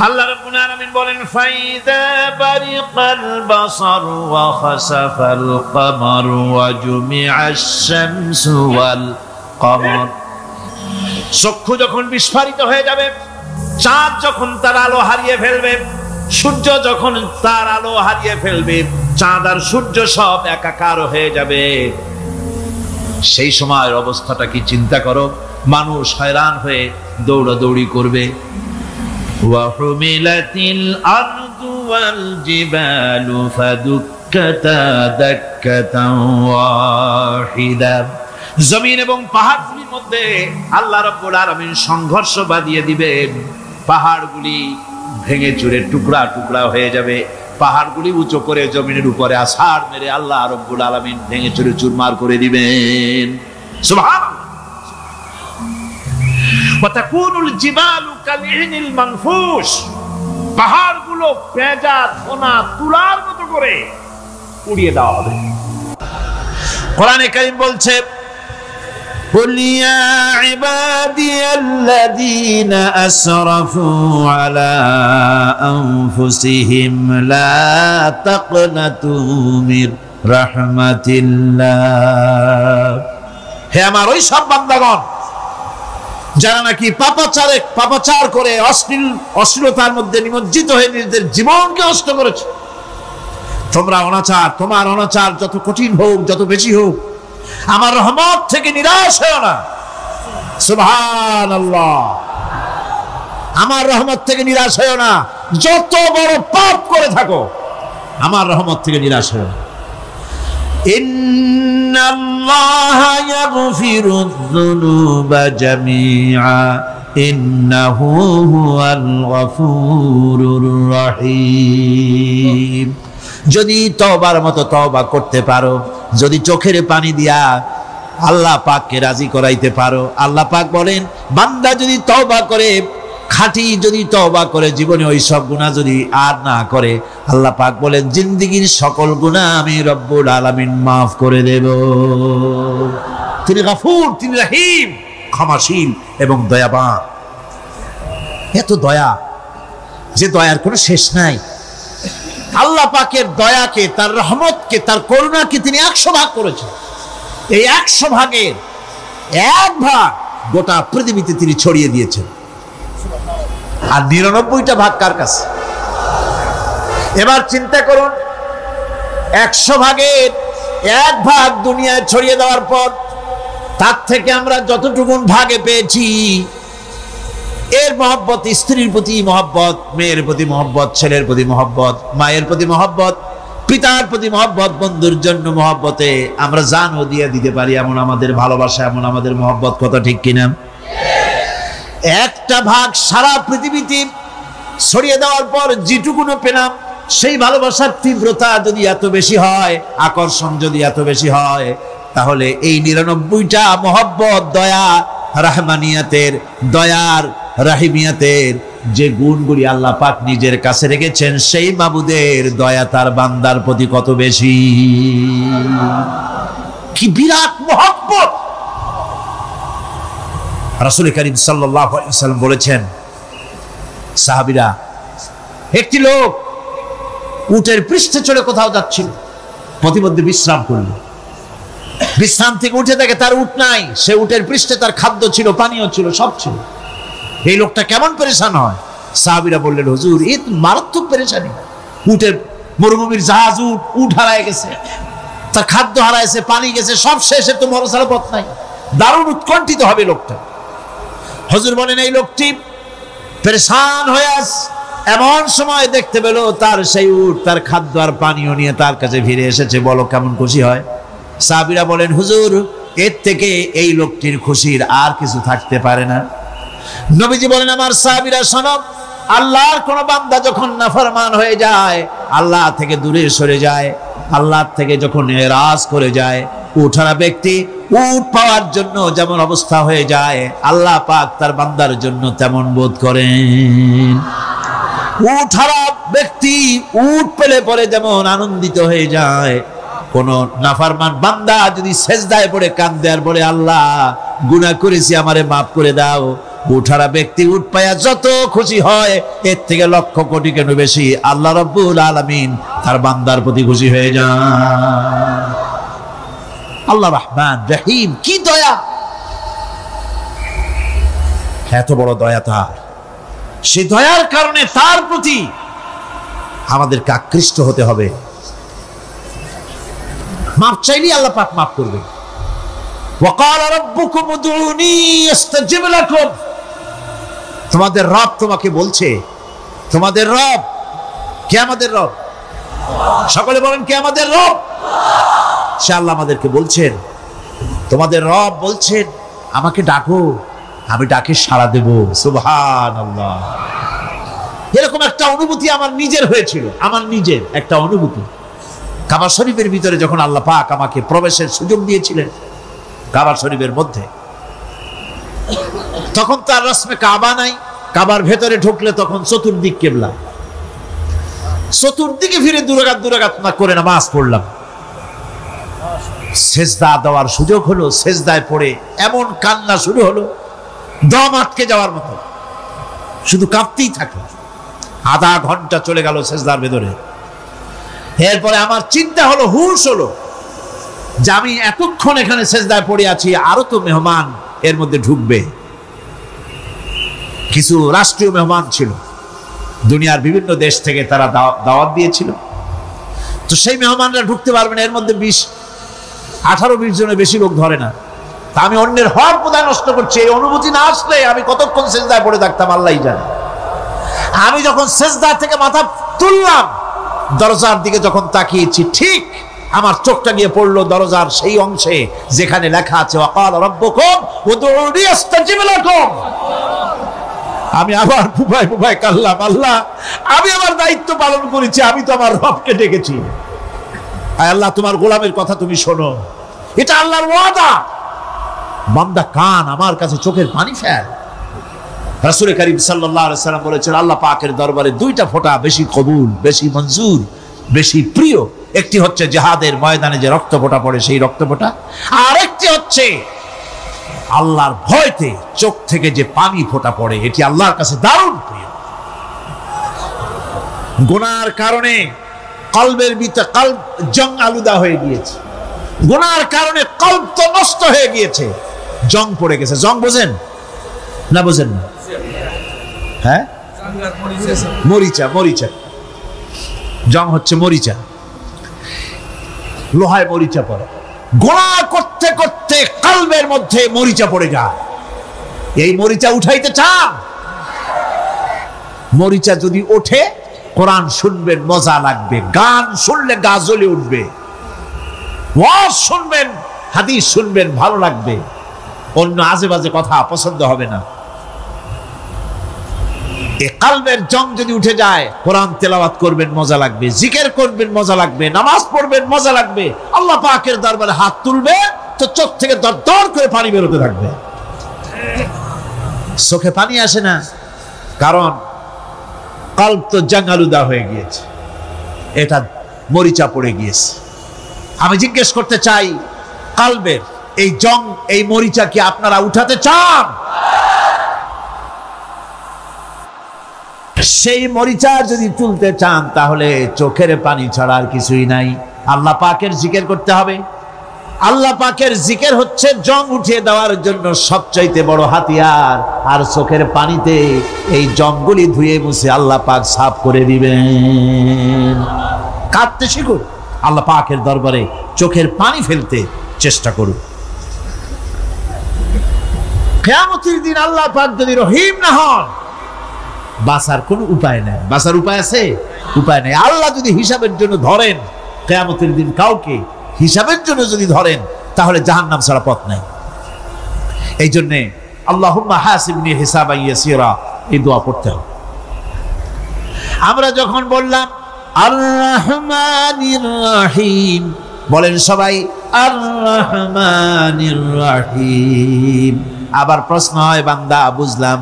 আল্লাহ রাব্বুল আলামিন বলেন ফাইদা বারিকাল বাসার ওয়া খাসাফাল কমার ওয়া জুমিআশ শামসু ওয়াল কমার। চক্ষু যখন বিস্ফারিত হয়ে যাবে, চাঁদ যখন তার আলো হারিয়ে ফেলবে, সূর্য যখন তার আলো হারিয়ে ফেলবে, চাঁদ আর সূর্য সব একাকার হয়ে যাবে, সেই সময়ের অবস্থাটা কি চিন্তা করো। মানুষ হয়রান হয়ে দৌড়াদৌড়ি করবে। ওয়াহুমিলাতিল আরদু ওয়াল জিবালু ফাদুক্কাতা দাক্কাতান ওয়াহিদা। জমিন এবং পাহাড়গুলির মধ্যে আল্লাহ রাব্বুল আলামিন সংঘর্ষ বাঁধিয়ে দিবেন। পাহাড়গুলি ভেঙে চুরে টুকরা টুকরা হয়ে যাবে। পাহাড়গুলি উঁচু করে জমিনের উপরে আছাড় মেরে আল্লাহ রাব্বুল আলামিন ভেঙে চুরে চুরমার করে দিবেন। সুবহানাল্লাহ। ওয়া তাকুনুল জিবালু কালইনিল মানফুশ। পাহাড়গুলো পেঁজা সোনা তুলার মতো করে উড়িয়ে দেওয়া হবে। কোরআনে কারীম বলছে, قل يا عبادي الذين أسرفوا على أنفسهم لا تقنطوا من رحمة الله। হে আমার ওই সব বান্দাগণ যারা নাকি পাপাচার করে অশ্লীলতার মধ্যে নিমজ্জিত হয়ে নিজেদের জীবনকে নষ্ট করেছে, তোমার অনাচার যত কঠিন হোক, যত বেশি হোক, আমার রহমত থেকে নিরাশ হও না। সুবহানাল্লাহ। আমার রহমত থেকে নিরাশ হও না। যত বড় পাপ করে থাকো, আমার রহমত থেকে নিরাশ হও না। ইন্নাল্লাহা ইয়াগফিরুয যুনুবা জামিআ ইন্নাহু হুয়াল গফুরুর রহিম। যদি তওবার মতো তওবা করতে পারো, যদি চোখের পানি দিয়া আল্লাহ পাককে রাজি করাইতে পারো, আল্লাহ পাক বলেন বান্দা যদি তওবা করে, খাঁটি যদি তওবা করে, জীবনে ওই সব গুনাহ যদি আর না করে, আল্লাহ পাক বলেন জিন্দেগীর সকল গুনাহ আমি রব্বুল আলামিন মাফ করে দেব। তিনি গফুর, তিনি রহিম, ক্ষমাশীল এবং দয়াবান। এত দয়া যে দয়ার কোনো শেষ নাই। আল্লাহ পাকের দয়াকে, তার রহমতকে, তার করুণাকে তিনি 100 ভাগ করেছেন। এই 100 ভাগের 1 ভাগ গোটা পৃথিবীতে তিনি ছড়িয়ে দিয়েছেন। আর 99টা ভাগ কার কাছে? এবার চিন্তা করুন, 100 ভাগের 1 ভাগ দুনিয়ায় ছড়িয়ে দেওয়ার পর তার থেকে আমরা যতটুকুন ভাগে পেয়েছি, এর মহব্বত, স্ত্রীর প্রতি মহব্বত, মেয়ের প্রতি মহব্বত, ছেলের প্রতি মহব্বত, মায়ের প্রতি মহব্বত, পিতার প্রতি মহব্বত, বন্ধুর জন্য মহব্বতে আমরা জানও দিয়ে দিতে পারি। এমন আমাদের ভালোবাসা, এমন আমাদের মহব্বত, কথা ঠিক কিনা? 1টা ভাগ সারা পৃথিবীতে ছড়িয়ে দেওয়ার পর যেটুকুনো পেলাম, সেই ভালোবাসার তীব্রতা যদি এত বেশি হয়, আকর্ষণ যদি এত বেশি হয়, তাহলে এই 99টা মহব্বত, দয়া, রাহমানিয়াতের, দয়ার, রাহিমিয়াতের যে গুণগুলি আল্লাহ পাক নিজের কাছে রেখেছেন, সেই মাবুদের দয়া তার বান্দার প্রতি কত বেশি। কি বিরাট মহব্বত! রাসূল করিম সাল্লাল্লাহু আলাইহি ওয়াসাল্লাম বলেছেন, সাহাবীরা, একটি লোক উটের পৃষ্ঠে চড়ে কোথাও যাচ্ছিল, প্রতিমধ্যে বিশ্রাম করল। বিশ্রাম থেকে উঠে দেখে তার উট নাই। সে উটের পৃষ্ঠে তার খাদ্য ছিল, পানীয় ছিল, সব ছিল। এই লোকটা কেমন পেরেশান হয়? সাহাবীরা বললেন, হুজুর, এই তো মারাত্মক পেরেশানি। উটের মরুভূমির জাহাজ, উট হারায় গেছে, তার খাদ্য হারাইছে, পানি গেছে, সব শেষে তো মরা ছাড়া পথ নাই। দারুণ উৎকণ্ঠিত হবে লোকটা। হুজুর বলেন, এই লোকটি পেরেশান হয়ে আস, এমন সময় দেখতে পেল তার সেই উট তার খাদ্য আর পানীয় নিয়ে তার কাছে ফিরে এসেছে। বলো কেমন খুশি হয়? সাহাবীরা বলেন, হুজুর, এর থেকে এই লোকটির খুশির আর কিছু থাকতে পারে না। নবীজি বলেন, আমার সাহাবীরা শোনো, আল্লাহর কোন বান্দা যখন নাফরমান হয়ে যায়, আল্লাহ থেকে দূরে সরে যায়, আল্লাহ থেকে যখন এরাজ করে যায়, উঠারা ব্যক্তি উট পাওয়ার জন্য যেমন অবস্থা হয়ে যায়, আল্লাহ পাক তার বান্দার জন্য তেমন বোধ করেন। উঠারা ব্যক্তি উট পেলে পরে যেমন আনন্দিত হয়ে যায়, কোন নাফরমান বান্দা যদি সেজদায় পড়ে কাঁদে আর বলে, আল্লাহ গুনাহ করেছি, আমারে মাফ করে দাও, উঠারা ব্যক্তি উট পায়া যত খুশি হয়, এর থেকে লক্ষ কোটি কেন বেশি আল্লাহ রাব্বুল আলামিন তার বান্দার প্রতি খুশি হয়ে যান। আল্লাহ রহমান রহিম, কি দয়া! এত বড় দয়া তার, সেই দয়ার কারণে তার প্রতি আমাদেরকে আকৃষ্ট হতে হবে। মাপ চাইলেই আল্লাহ পাক মাফ করবে। ওয়াকালা রাব্বুকুম উদউনি আস্তাজিব লাকুম, তোমাদের রব তোমাকে বলছে, তোমাদের রব কে? আমাদের রব। সকলে বলেন কে আমাদের রব? সে আল্লাহ আমাদেরকে বলছেন, তোমাদের রব বলছেন আমাকে ডাকো, আমি ডাকে সাড়া দেব। সুবহানাল্লাহ। এরকম একটা অনুভূতি আমার নিজের হয়েছিল, আমার নিজের একটা অনুভূতি। কাবা শরীফের ভিতরে যখন আল্লাহ পাক আমাকে প্রবেশের সুযোগ দিয়েছিলেন কাবা শরীফের মধ্যে, তখন তার রসমে কাবা নাই। কাবার ভেতরে ঢুকলে তখন চতুর্দিক কিবলা, চতুর্দিকে ফিরে দুরাকাত না করে নামাজ পড়লাম। সেজদা দেওয়ার সুযোগ হলো, সেজদায় পড়ে এমন কান্না শুরু হলো, দম আটকে যাওয়ার মতো, শুধু কাঁপতেই থাকে। আধা ঘন্টা চলে গেল সেজদার ভেতরে। এরপরে আমার চিন্তা হলো, হুঁশ হলো যে আমি এতক্ষণ এখানে সেজদায় পড়ে আছি, আরো তো মেহমান এর মধ্যে ঢুকবে। কিছু রাষ্ট্রীয় মেহমান ছিল, দুনিয়ার বিভিন্ন দেশ থেকে তারা দাওয়াত দিয়েছিল। তো সেই মেহমানরা ঢুকতে পারবে না, এর মধ্যে 18-20 জনের বেশি লোক ধরে না। তা আমি অন্যের হক বোধহয় নষ্ট করছি, এই অনুভূতি না আসলে আমি কতক্ষণ সেজদায় পড়ে থাকতাম আল্লাহই জানে। আমি যখন সেজদা থেকে মাথা তুললাম, দরজার দিকে যখন তাকিয়েছি, ঠিক আমার চোখটা গিয়ে পড়লো দরজার সেই অংশে যেখানে লেখা আছে ওয়াকালা রাব্বুকুম উদউনি আস্তাজিব লাকুম। আমি আবার ফুফায় কাল্লাম, আল্লাহ আমি আমার দায়িত্ব পালন করেছি, আমি তো আমার রবকে ডেকেছি। আল্লাহ তোমার গোলামের কথা তুমি শোনো, এটা আল্লাহর ওয়াদা। বান্দা কান আমার কাছে চোখের পানি ফেল। রাসূল করিম সাল্লাল্লাহু আলাইহি সাল্লাম বলেছেন, আল্লাহ পাকের দরবারে 2টা ফোঁটা বেশি কবুল, বেশি মঞ্জুর, বেশি প্রিয়। একটি হচ্ছে জিহাদের ময়দানে যে রক্ত ফোঁটা পড়ে সেই রক্ত ফোঁটা, আর একটি হচ্ছে আল্লাহর ভয়তে চোখ থেকে যে পানি ফোঁটা পড়ে, এটি আল্লাহর কাছে দারুণ প্রিয়। গুনার কারণে কলবের ভিতরে কলব জং আলুদা হয়ে গিয়েছে, গুনার কারণে কলব তো নষ্ট হয়ে গিয়েছে, জং পড়ে গেছে। জং বোঝেন না? বোঝেন না? হ্যাঁ, মরিচা। মরিচা জং হচ্ছে মরিচা, লোহায় মরিচা পড়ে। গোনা করতে করতে কলবের মধ্যে মরিচা পড়ে যায়। এই মরিচা উঠাইতে চান? মরিচা যদি ওঠে, কোরআন শুনবেন মজা লাগবে, গান শুনলে গা জ্বলে উঠবে, ওয়াজ শুনবেন, হাদিস শুনবেন, ভালো লাগবে, অন্য আজে বাজে কথা পছন্দ হবে না। এই কলবের জং যদি উঠে যায়, কোরআন তেলাওয়াত করবেন মজা লাগবে, জিকির করবেন মজা লাগবে, নামাজ পড়বেন মজা লাগবে, আল্লাহ পাকের দরবারে হাত তুলবে তো চোখ থেকে দরদর করে পানি বেরোতে থাকবে। চোখে পানি আসে না, কারণ কলব তো জঙ্গালুদা হয়ে গিয়েছে, এটা মরিচা পড়ে গিয়েছে। আমি জিজ্ঞেস করতে চাই, কলবের এই জং, এই মরিচা কি আপনারা উঠাতে চান? সেই মরিচা যদি তুলতে চান, তাহলে চোখের পানি ছাড়া আর কিছুই নাই, আল্লাহ পাকের জিকির করতে হবে। আল্লাহ পাকের জিকির হচ্ছে জং উঠিয়ে দেওয়ার জন্য সবচাইতে বড় হাতিয়ার। আর চোখের পানিতে এই জংগুলি ধুয়ে মুছে আল্লাহ পাক সাফ করে দিবেন। কাঁদতে শিখুন, আল্লাহ পাকের দরবারে চোখের পানি ফেলতে চেষ্টা করুন। কিয়ামতের দিন আল্লাহ পাক যদি রহিম না হন, বাঁচার কোনো উপায় নাই। বাঁচার উপায় আছে? উপায় নাই। আল্লাহ যদি হিসাবের জন্য ধরেন কিয়ামতের দিন কাউকে, হিসাবের জন্য যদি ধরেন, তাহলে জাহান্নাম ছাড়া পথ নাই। এই জন্যে আল্লাহুম্মা হাসিবনি হিসাবান ইয়াসীরা, এই দোয়া পড়তে হবে। আমরা যখন বললাম আর রহমানির রহিম, বলেন সবাই আর রহমানির রহিম। আবার প্রশ্ন হয়, বান্দা বুঝলাম,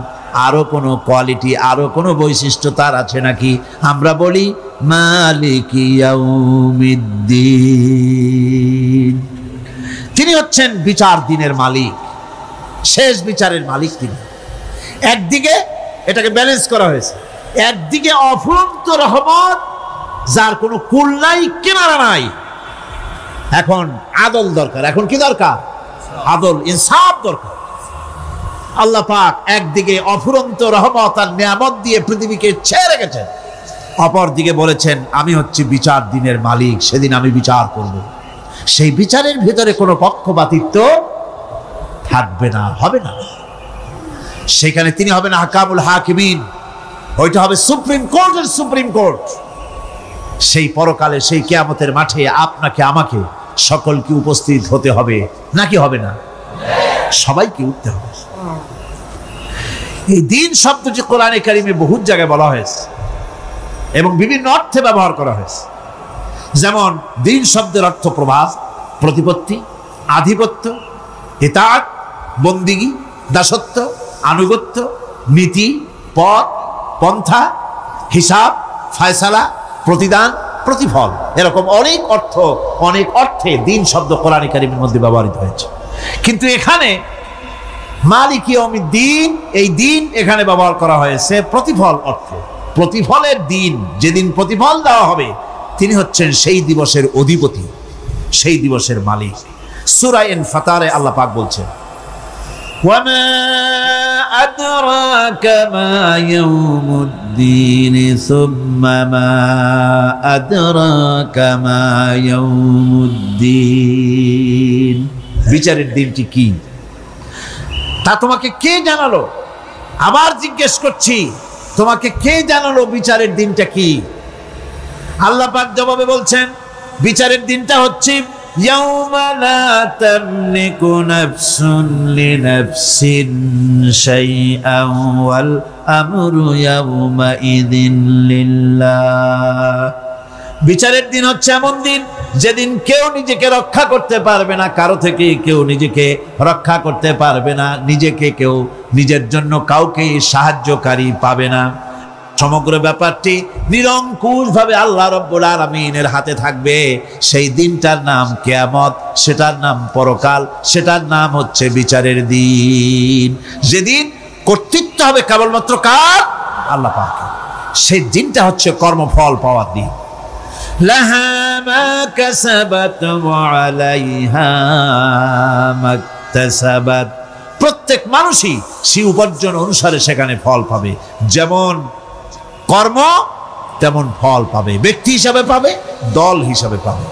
আরো কোনো কোয়ালিটি, আরো কোনো বৈশিষ্ট্য তার আছে নাকি? আমরা বলি মালিকি ইয়াউমিদ্দিন, তিনি হচ্ছেন বিচার দিনের মালিক, শেষ বিচারের মালিক তিনি। একদিকে এটাকে ব্যালেন্স করা হয়েছে, একদিকে অফুরন্ত রহমত, যার কোনো কুল নাই, কিনারা নাই। এখন আদল দরকার। এখন কি দরকার? আদল, ইনসাফ দরকার। আল্লাহ পাক একদিকে অফুরন্ত রহমত আর নিয়ামত দিয়ে পৃথিবীকে ছেয়ে রেখেছেন, অপর দিকে বলেছেন আমি হচ্ছি বিচার দিনের মালিক, সেদিন আমি বিচার করব। সেই বিচারের ভিতরে কোনো পক্ষপাতিত্ব থাকবে না, হবে না। সেখানে তিনি হবেন হাকামুল হাকিমিন, ওইটা হবে সুপ্রিম কোর্টের সুপ্রিম কোর্ট। সেই পরকালে, সেই কিয়ামতের মাঠে আপনাকে আমাকে সকলকে উপস্থিত হতে হবে, নাকি হবে না? সবাইকে উঠতে হবে। এই দিন শব্দটি কোরআনে কারিমে বহু জায়গায় বলা হয়েছে এবং বিভিন্ন অর্থে ব্যবহার করা হয়েছে। যেমন দিন শব্দের অর্থ প্রভাব, প্রতিপত্তি, আধিপত্য, ইতাআত, বন্দিগি, দাসত্ব, আনুগত্য, নীতি, পথ, পন্থা, হিসাব, ফায়সালা, প্রতিদান, প্রতিফল, এরকম অনেক অর্থ, অনেক অর্থে দিন শব্দ কোরআনে কারিমের মধ্যে ব্যবহৃত হয়েছে। কিন্তু এখানে মালিক ইয়াউমিদ্দিন, এই দিন এখানে ব্যবহার করা হয়েছে প্রতিফল অর্থে। প্রতিফলের দিন, যেদিন প্রতিফল দেওয়া হবে, তিনি হচ্ছেন সেই দিবসের অধিপতি, সেই দিবসের মালিক। সূরা ইনফিতারে আল্লাহ পাক বলছেন ওয়ামা আদরাকা মা ইয়াউমুদ্দিন সুম্মা মা আদরাকা মা ইয়াউমুদ্দিন। বিচারের দিনটি কি তা তোমাকে কে জানালো? আবার জিজ্ঞেস করছি, তোমাকে কে জানালো বিচারের দিনটা কি? আল্লাহ পাক জবাবে বলছেন বিচারের দিনটা হচ্ছে ইয়াউমা লা তামলিকু নাফসুন লিনাফসিন শাইআন ওয়াল আমরু ইয়াউমা ইযিন লিল্লাহ। বিচারের দিন হচ্ছে এমন দিন যেদিন কেউ নিজেকে রক্ষা করতে পারবে না, কারো থেকে কেউ নিজেকে রক্ষা করতে পারবে না, নিজেকে কেউ নিজের জন্য কাউকে সাহায্যকারী পাবে না। সমগ্র ব্যাপারটি নিরঙ্কুশভাবে আল্লাহ রাব্বুল আলামিনের হাতে থাকবে। সেই দিনটার নাম কিয়ামত, সেটার নাম পরকাল, সেটার নাম হচ্ছে বিচারের দিন। যেদিন কর্তৃত্ব হবে কেবলমাত্র কার? আল্লাহ পাকের। সেই দিনটা হচ্ছে কর্মফল পাওয়ার দিন। লাহা মা কাসাবাত ওয়া আলাইহা মাকতাসাবাত। প্রত্যেক মানুষই সেই উপার্জন অনুসারে সেখানে ফল পাবে। যেমন কর্ম তেমন ফল পাবে, ব্যক্তি হিসাবে পাবে, দল হিসাবে পাবে।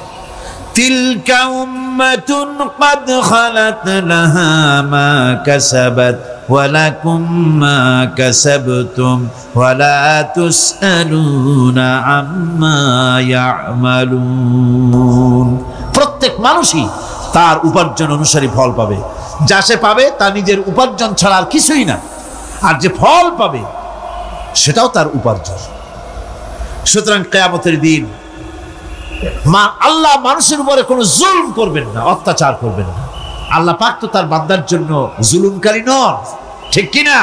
তিলকা উম্মাতুন ক্বাদ খালাত লাহা মা কাসাবাত ওয়া লাকুম মা কাসাবতুম ওয়া লা তুসআলুনা আম্মা ইয়ামালুন। প্রত্যেক মানুষই তার উপার্জন অনুসারে ফল পাবে। যা সে পাবে তা নিজের উপার্জন ছাড়া আর কিছুই না, আর যে ফল পাবে সেটাও তার উপার্জন। সুতরাং কিয়ামতের দিন আল্লাহ মানুষের উপরে কোনো জুলুম করবেন না, অত্যাচার করবেন না। আল্লাহ পাক তো তার বান্দার জন্য জুলুমকারী নন, ঠিক কিনা?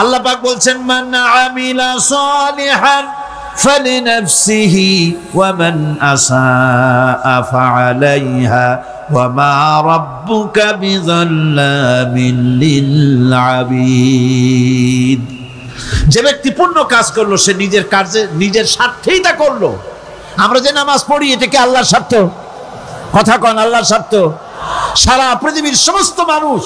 আল্লাহ পাক বলছেন মান আমিলা সালিহান ফালিনাফসিহি ওয়া মান আসাআ ফাআলাইহা ওয়া মা রাব্বুকা বিযাল্লামিন লিল আবিদ। যে ব্যক্তি পুণ্য কাজ করলো সে নিজের কাজে, নিজের স্বার্থেই তা করলো। আমরা যে নামাজ পড়ি এটা কি আল্লাহর স্বার্থ? কথা কন, আল্লাহর স্বার্থ? সারা পৃথিবীর সমস্ত মানুষ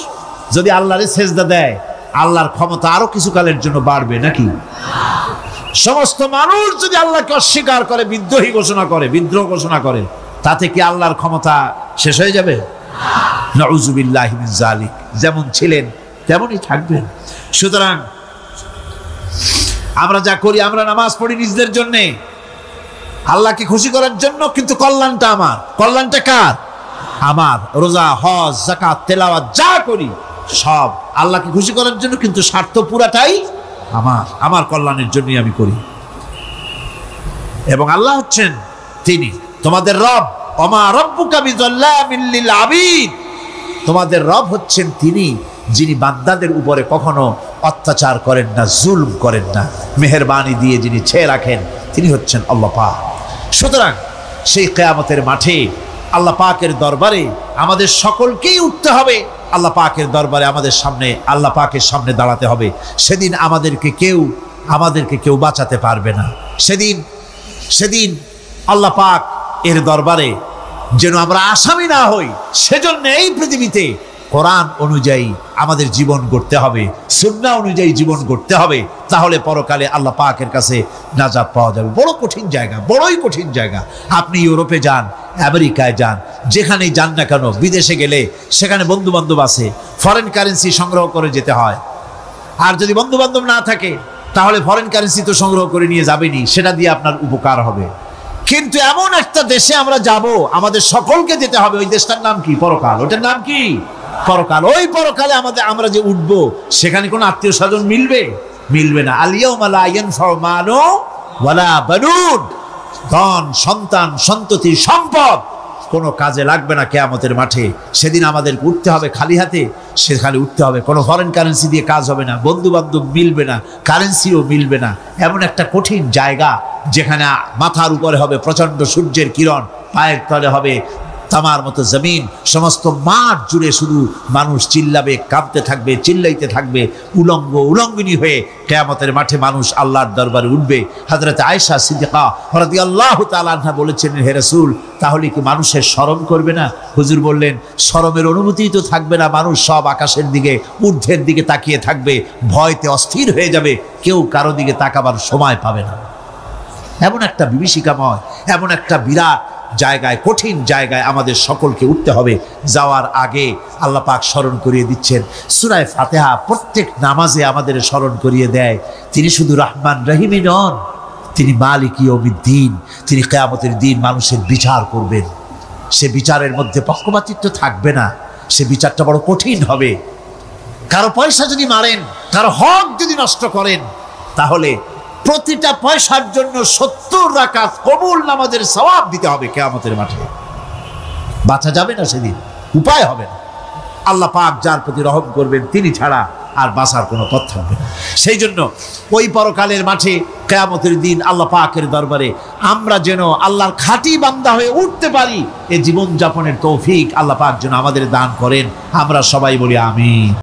যদি আল্লাহরে সেজদা দেয়, আল্লাহর ক্ষমতা আরো কিছু কালের জন্য বাড়বে নাকি? সমস্ত মানুষ যদি আল্লাহকে অস্বীকার করে, বিদ্রোহী ঘোষণা করে, বিদ্রোহ ঘোষণা করে, তাতে কি আল্লাহর ক্ষমতা শেষ হয়ে যাবে? নাউযুবিল্লাহি মিন যালিক। যেমন ছিলেন তেমনই থাকবেন। সুতরাং আমরা যা করি, আমরা নামাজ পড়ি নিজেদের জন্যে, আল্লাহকে খুশি করার জন্য, কিন্তু কল্যাণটা আমার। কল্যাণটা কার? আমার। রোজা, হজ, যাকাত, তেলাওয়াত যা করি সব আল্লাহকে খুশি করার জন্য, কিন্তু স্বার্থ পুরাটাই আমার, আমার কল্যাণের জন্যই আমি করি। এবং আল্লাহ হচ্ছেন তিনি তোমাদের রব। ওমা রাব্বুকা বিযাল্লামিন লিল আবিদ। তোমাদের রব হচ্ছেন তিনি যিনি বান্দাদের উপরে কখনো অত্যাচার করেন না, জুলুম করেন না, মেহেরবানি দিয়ে যিনি ছেয়ে রাখেন, তিনি হচ্ছেন আল্লাহ পাক। সুতরাং সেই কিয়ামতের মাঠে আল্লাহ পাকের দরবারে আমাদের সকলকেই উঠতে হবে। আল্লাহ পাকের দরবারে আমাদের সামনে, আল্লাহ পাকের সামনে দাঁড়াতে হবে। সেদিন আমাদেরকে কেউ বাঁচাতে পারবে না। সেদিন আল্লাহ পাক এর দরবারে যেন আমরা আসামি না হই, সেজন্য এই পৃথিবীতে কোরআন অনুযায়ী আমাদের জীবন গড়তে হবে, সুন্নাহ অনুযায়ী জীবন গড়তে হবে, তাহলে পরকালে আল্লাহ পাকের কাছে নাজাত পাওয়া যাবে। বড় কঠিন জায়গা, বড়ই কঠিন জায়গা। আপনি ইউরোপে যান, আমেরিকায় যান, যেখানেই যান না কেন, বিদেশে গেলে সেখানে বন্ধু বান্ধব আছে, ফরেন কারেন্সি সংগ্রহ করে যেতে হয়। আর যদি বন্ধু বান্ধব না থাকে তাহলে ফরেন কারেন্সি তো সংগ্রহ করে নিয়ে যাবেনি, সেটা দিয়ে আপনার উপকার হবে। কিন্তু এমন একটা দেশে আমরা যাব, আমাদের সকলকে যেতে হবে। ওই দেশটার নাম কি? পরকাল। ওটার নাম কি? পরকাল। ওই পরকালে আমরা যে উঠবো, সেখানে কোনো আত্মীয় স্বজন মিলবে? মিলবে না। আল-ইয়াউমা লা ইয়ানফাউ মালু ওয়ালা বানুন, ধন, সন্তান, সন্ততি, সম্পদ কোনো কাজে লাগবে না কিয়ামতের মাঠে। সেদিন আমাদেরকে উঠতে হবে খালি হাতে, সেখানে উঠতে হবে। কোনো ফরেন কারেন্সি দিয়ে কাজ হবে না, বন্ধু বান্ধব মিলবে না, কারেন্সিও মিলবে না। এমন একটা কঠিন জায়গা, যেখানে মাথার উপরে হবে প্রচন্ড সূর্যের কিরণ, পায়ের তলে হবে তামার মতো জমিন, সমস্ত মাঠ জুড়ে শুধু মানুষ চিল্লাবে, কাঁপতে থাকবে, চিল্লাইতে থাকবে, উলঙ্গ উলঙ্গিনী হয়ে কিয়ামতের মাঠে মানুষ আল্লাহর দরবারে উঠবে। হযরত আয়েশা সিদ্দিকা রাদিয়াল্লাহু তাআলা আনহা বলেছেন, হে রাসূল, তাহলে কি মানুষের শরম করবে না? হুজুর বললেন, শরমের অনুভূতিই তো থাকবে না। মানুষ সব আকাশের দিকে, ঊর্ধ্বের দিকে তাকিয়ে থাকবে, ভয়তে অস্থির হয়ে যাবে, কেউ কারো দিকে তাকাবার সময় পাবে না। এমন একটা বিভীষিকাময়, এমন একটা বিরাট জায়গায়, কঠিন জায়গায় আমাদের সকলকে উঠতে হবে। যাওয়ার আগে আল্লাহ পাক স্মরণ করিয়ে দিচ্ছেন, সূরা ফাতিহা প্রত্যেক নামাজে আমাদের স্মরণ করিয়ে দেয়, তিনি শুধু রহমান রহিমই নন, তিনি মালিক ইয়াউমিদ্দিন। তিনি কিয়ামতের দিন মানুষের বিচার করবেন। সে বিচারের মধ্যে পক্ষপাতিত্ব থাকবে না, সে বিচারটা বড় কঠিন হবে। কারো পয়সা যদি মারেন, কারো হক যদি নষ্ট করেন, তাহলে প্রতিটা পয়সার জন্য 70 রাকাত কবুল নামাজের সওয়াব দিতে হবে কিয়ামতের মাঠে। বাঁচা যাবে না সেদিন, উপায় হবে না। আল্লাহ পাক যার প্রতি রহম করবেন, তিনি ছাড়া আর বাঁচার কোনো পথ থাকবে না। সেই জন্য ওই পরকালের মাঠে কিয়ামতের দিন আল্লাহ পাকের দরবারে আমরা যেন আল্লাহর খাঁটি বান্দা হয়ে উঠতে পারি, এই জীবন যাপনের তৌফিক আল্লাহ পাক যেন আমাদের দান করেন। আমরা সবাই বলি আমিন।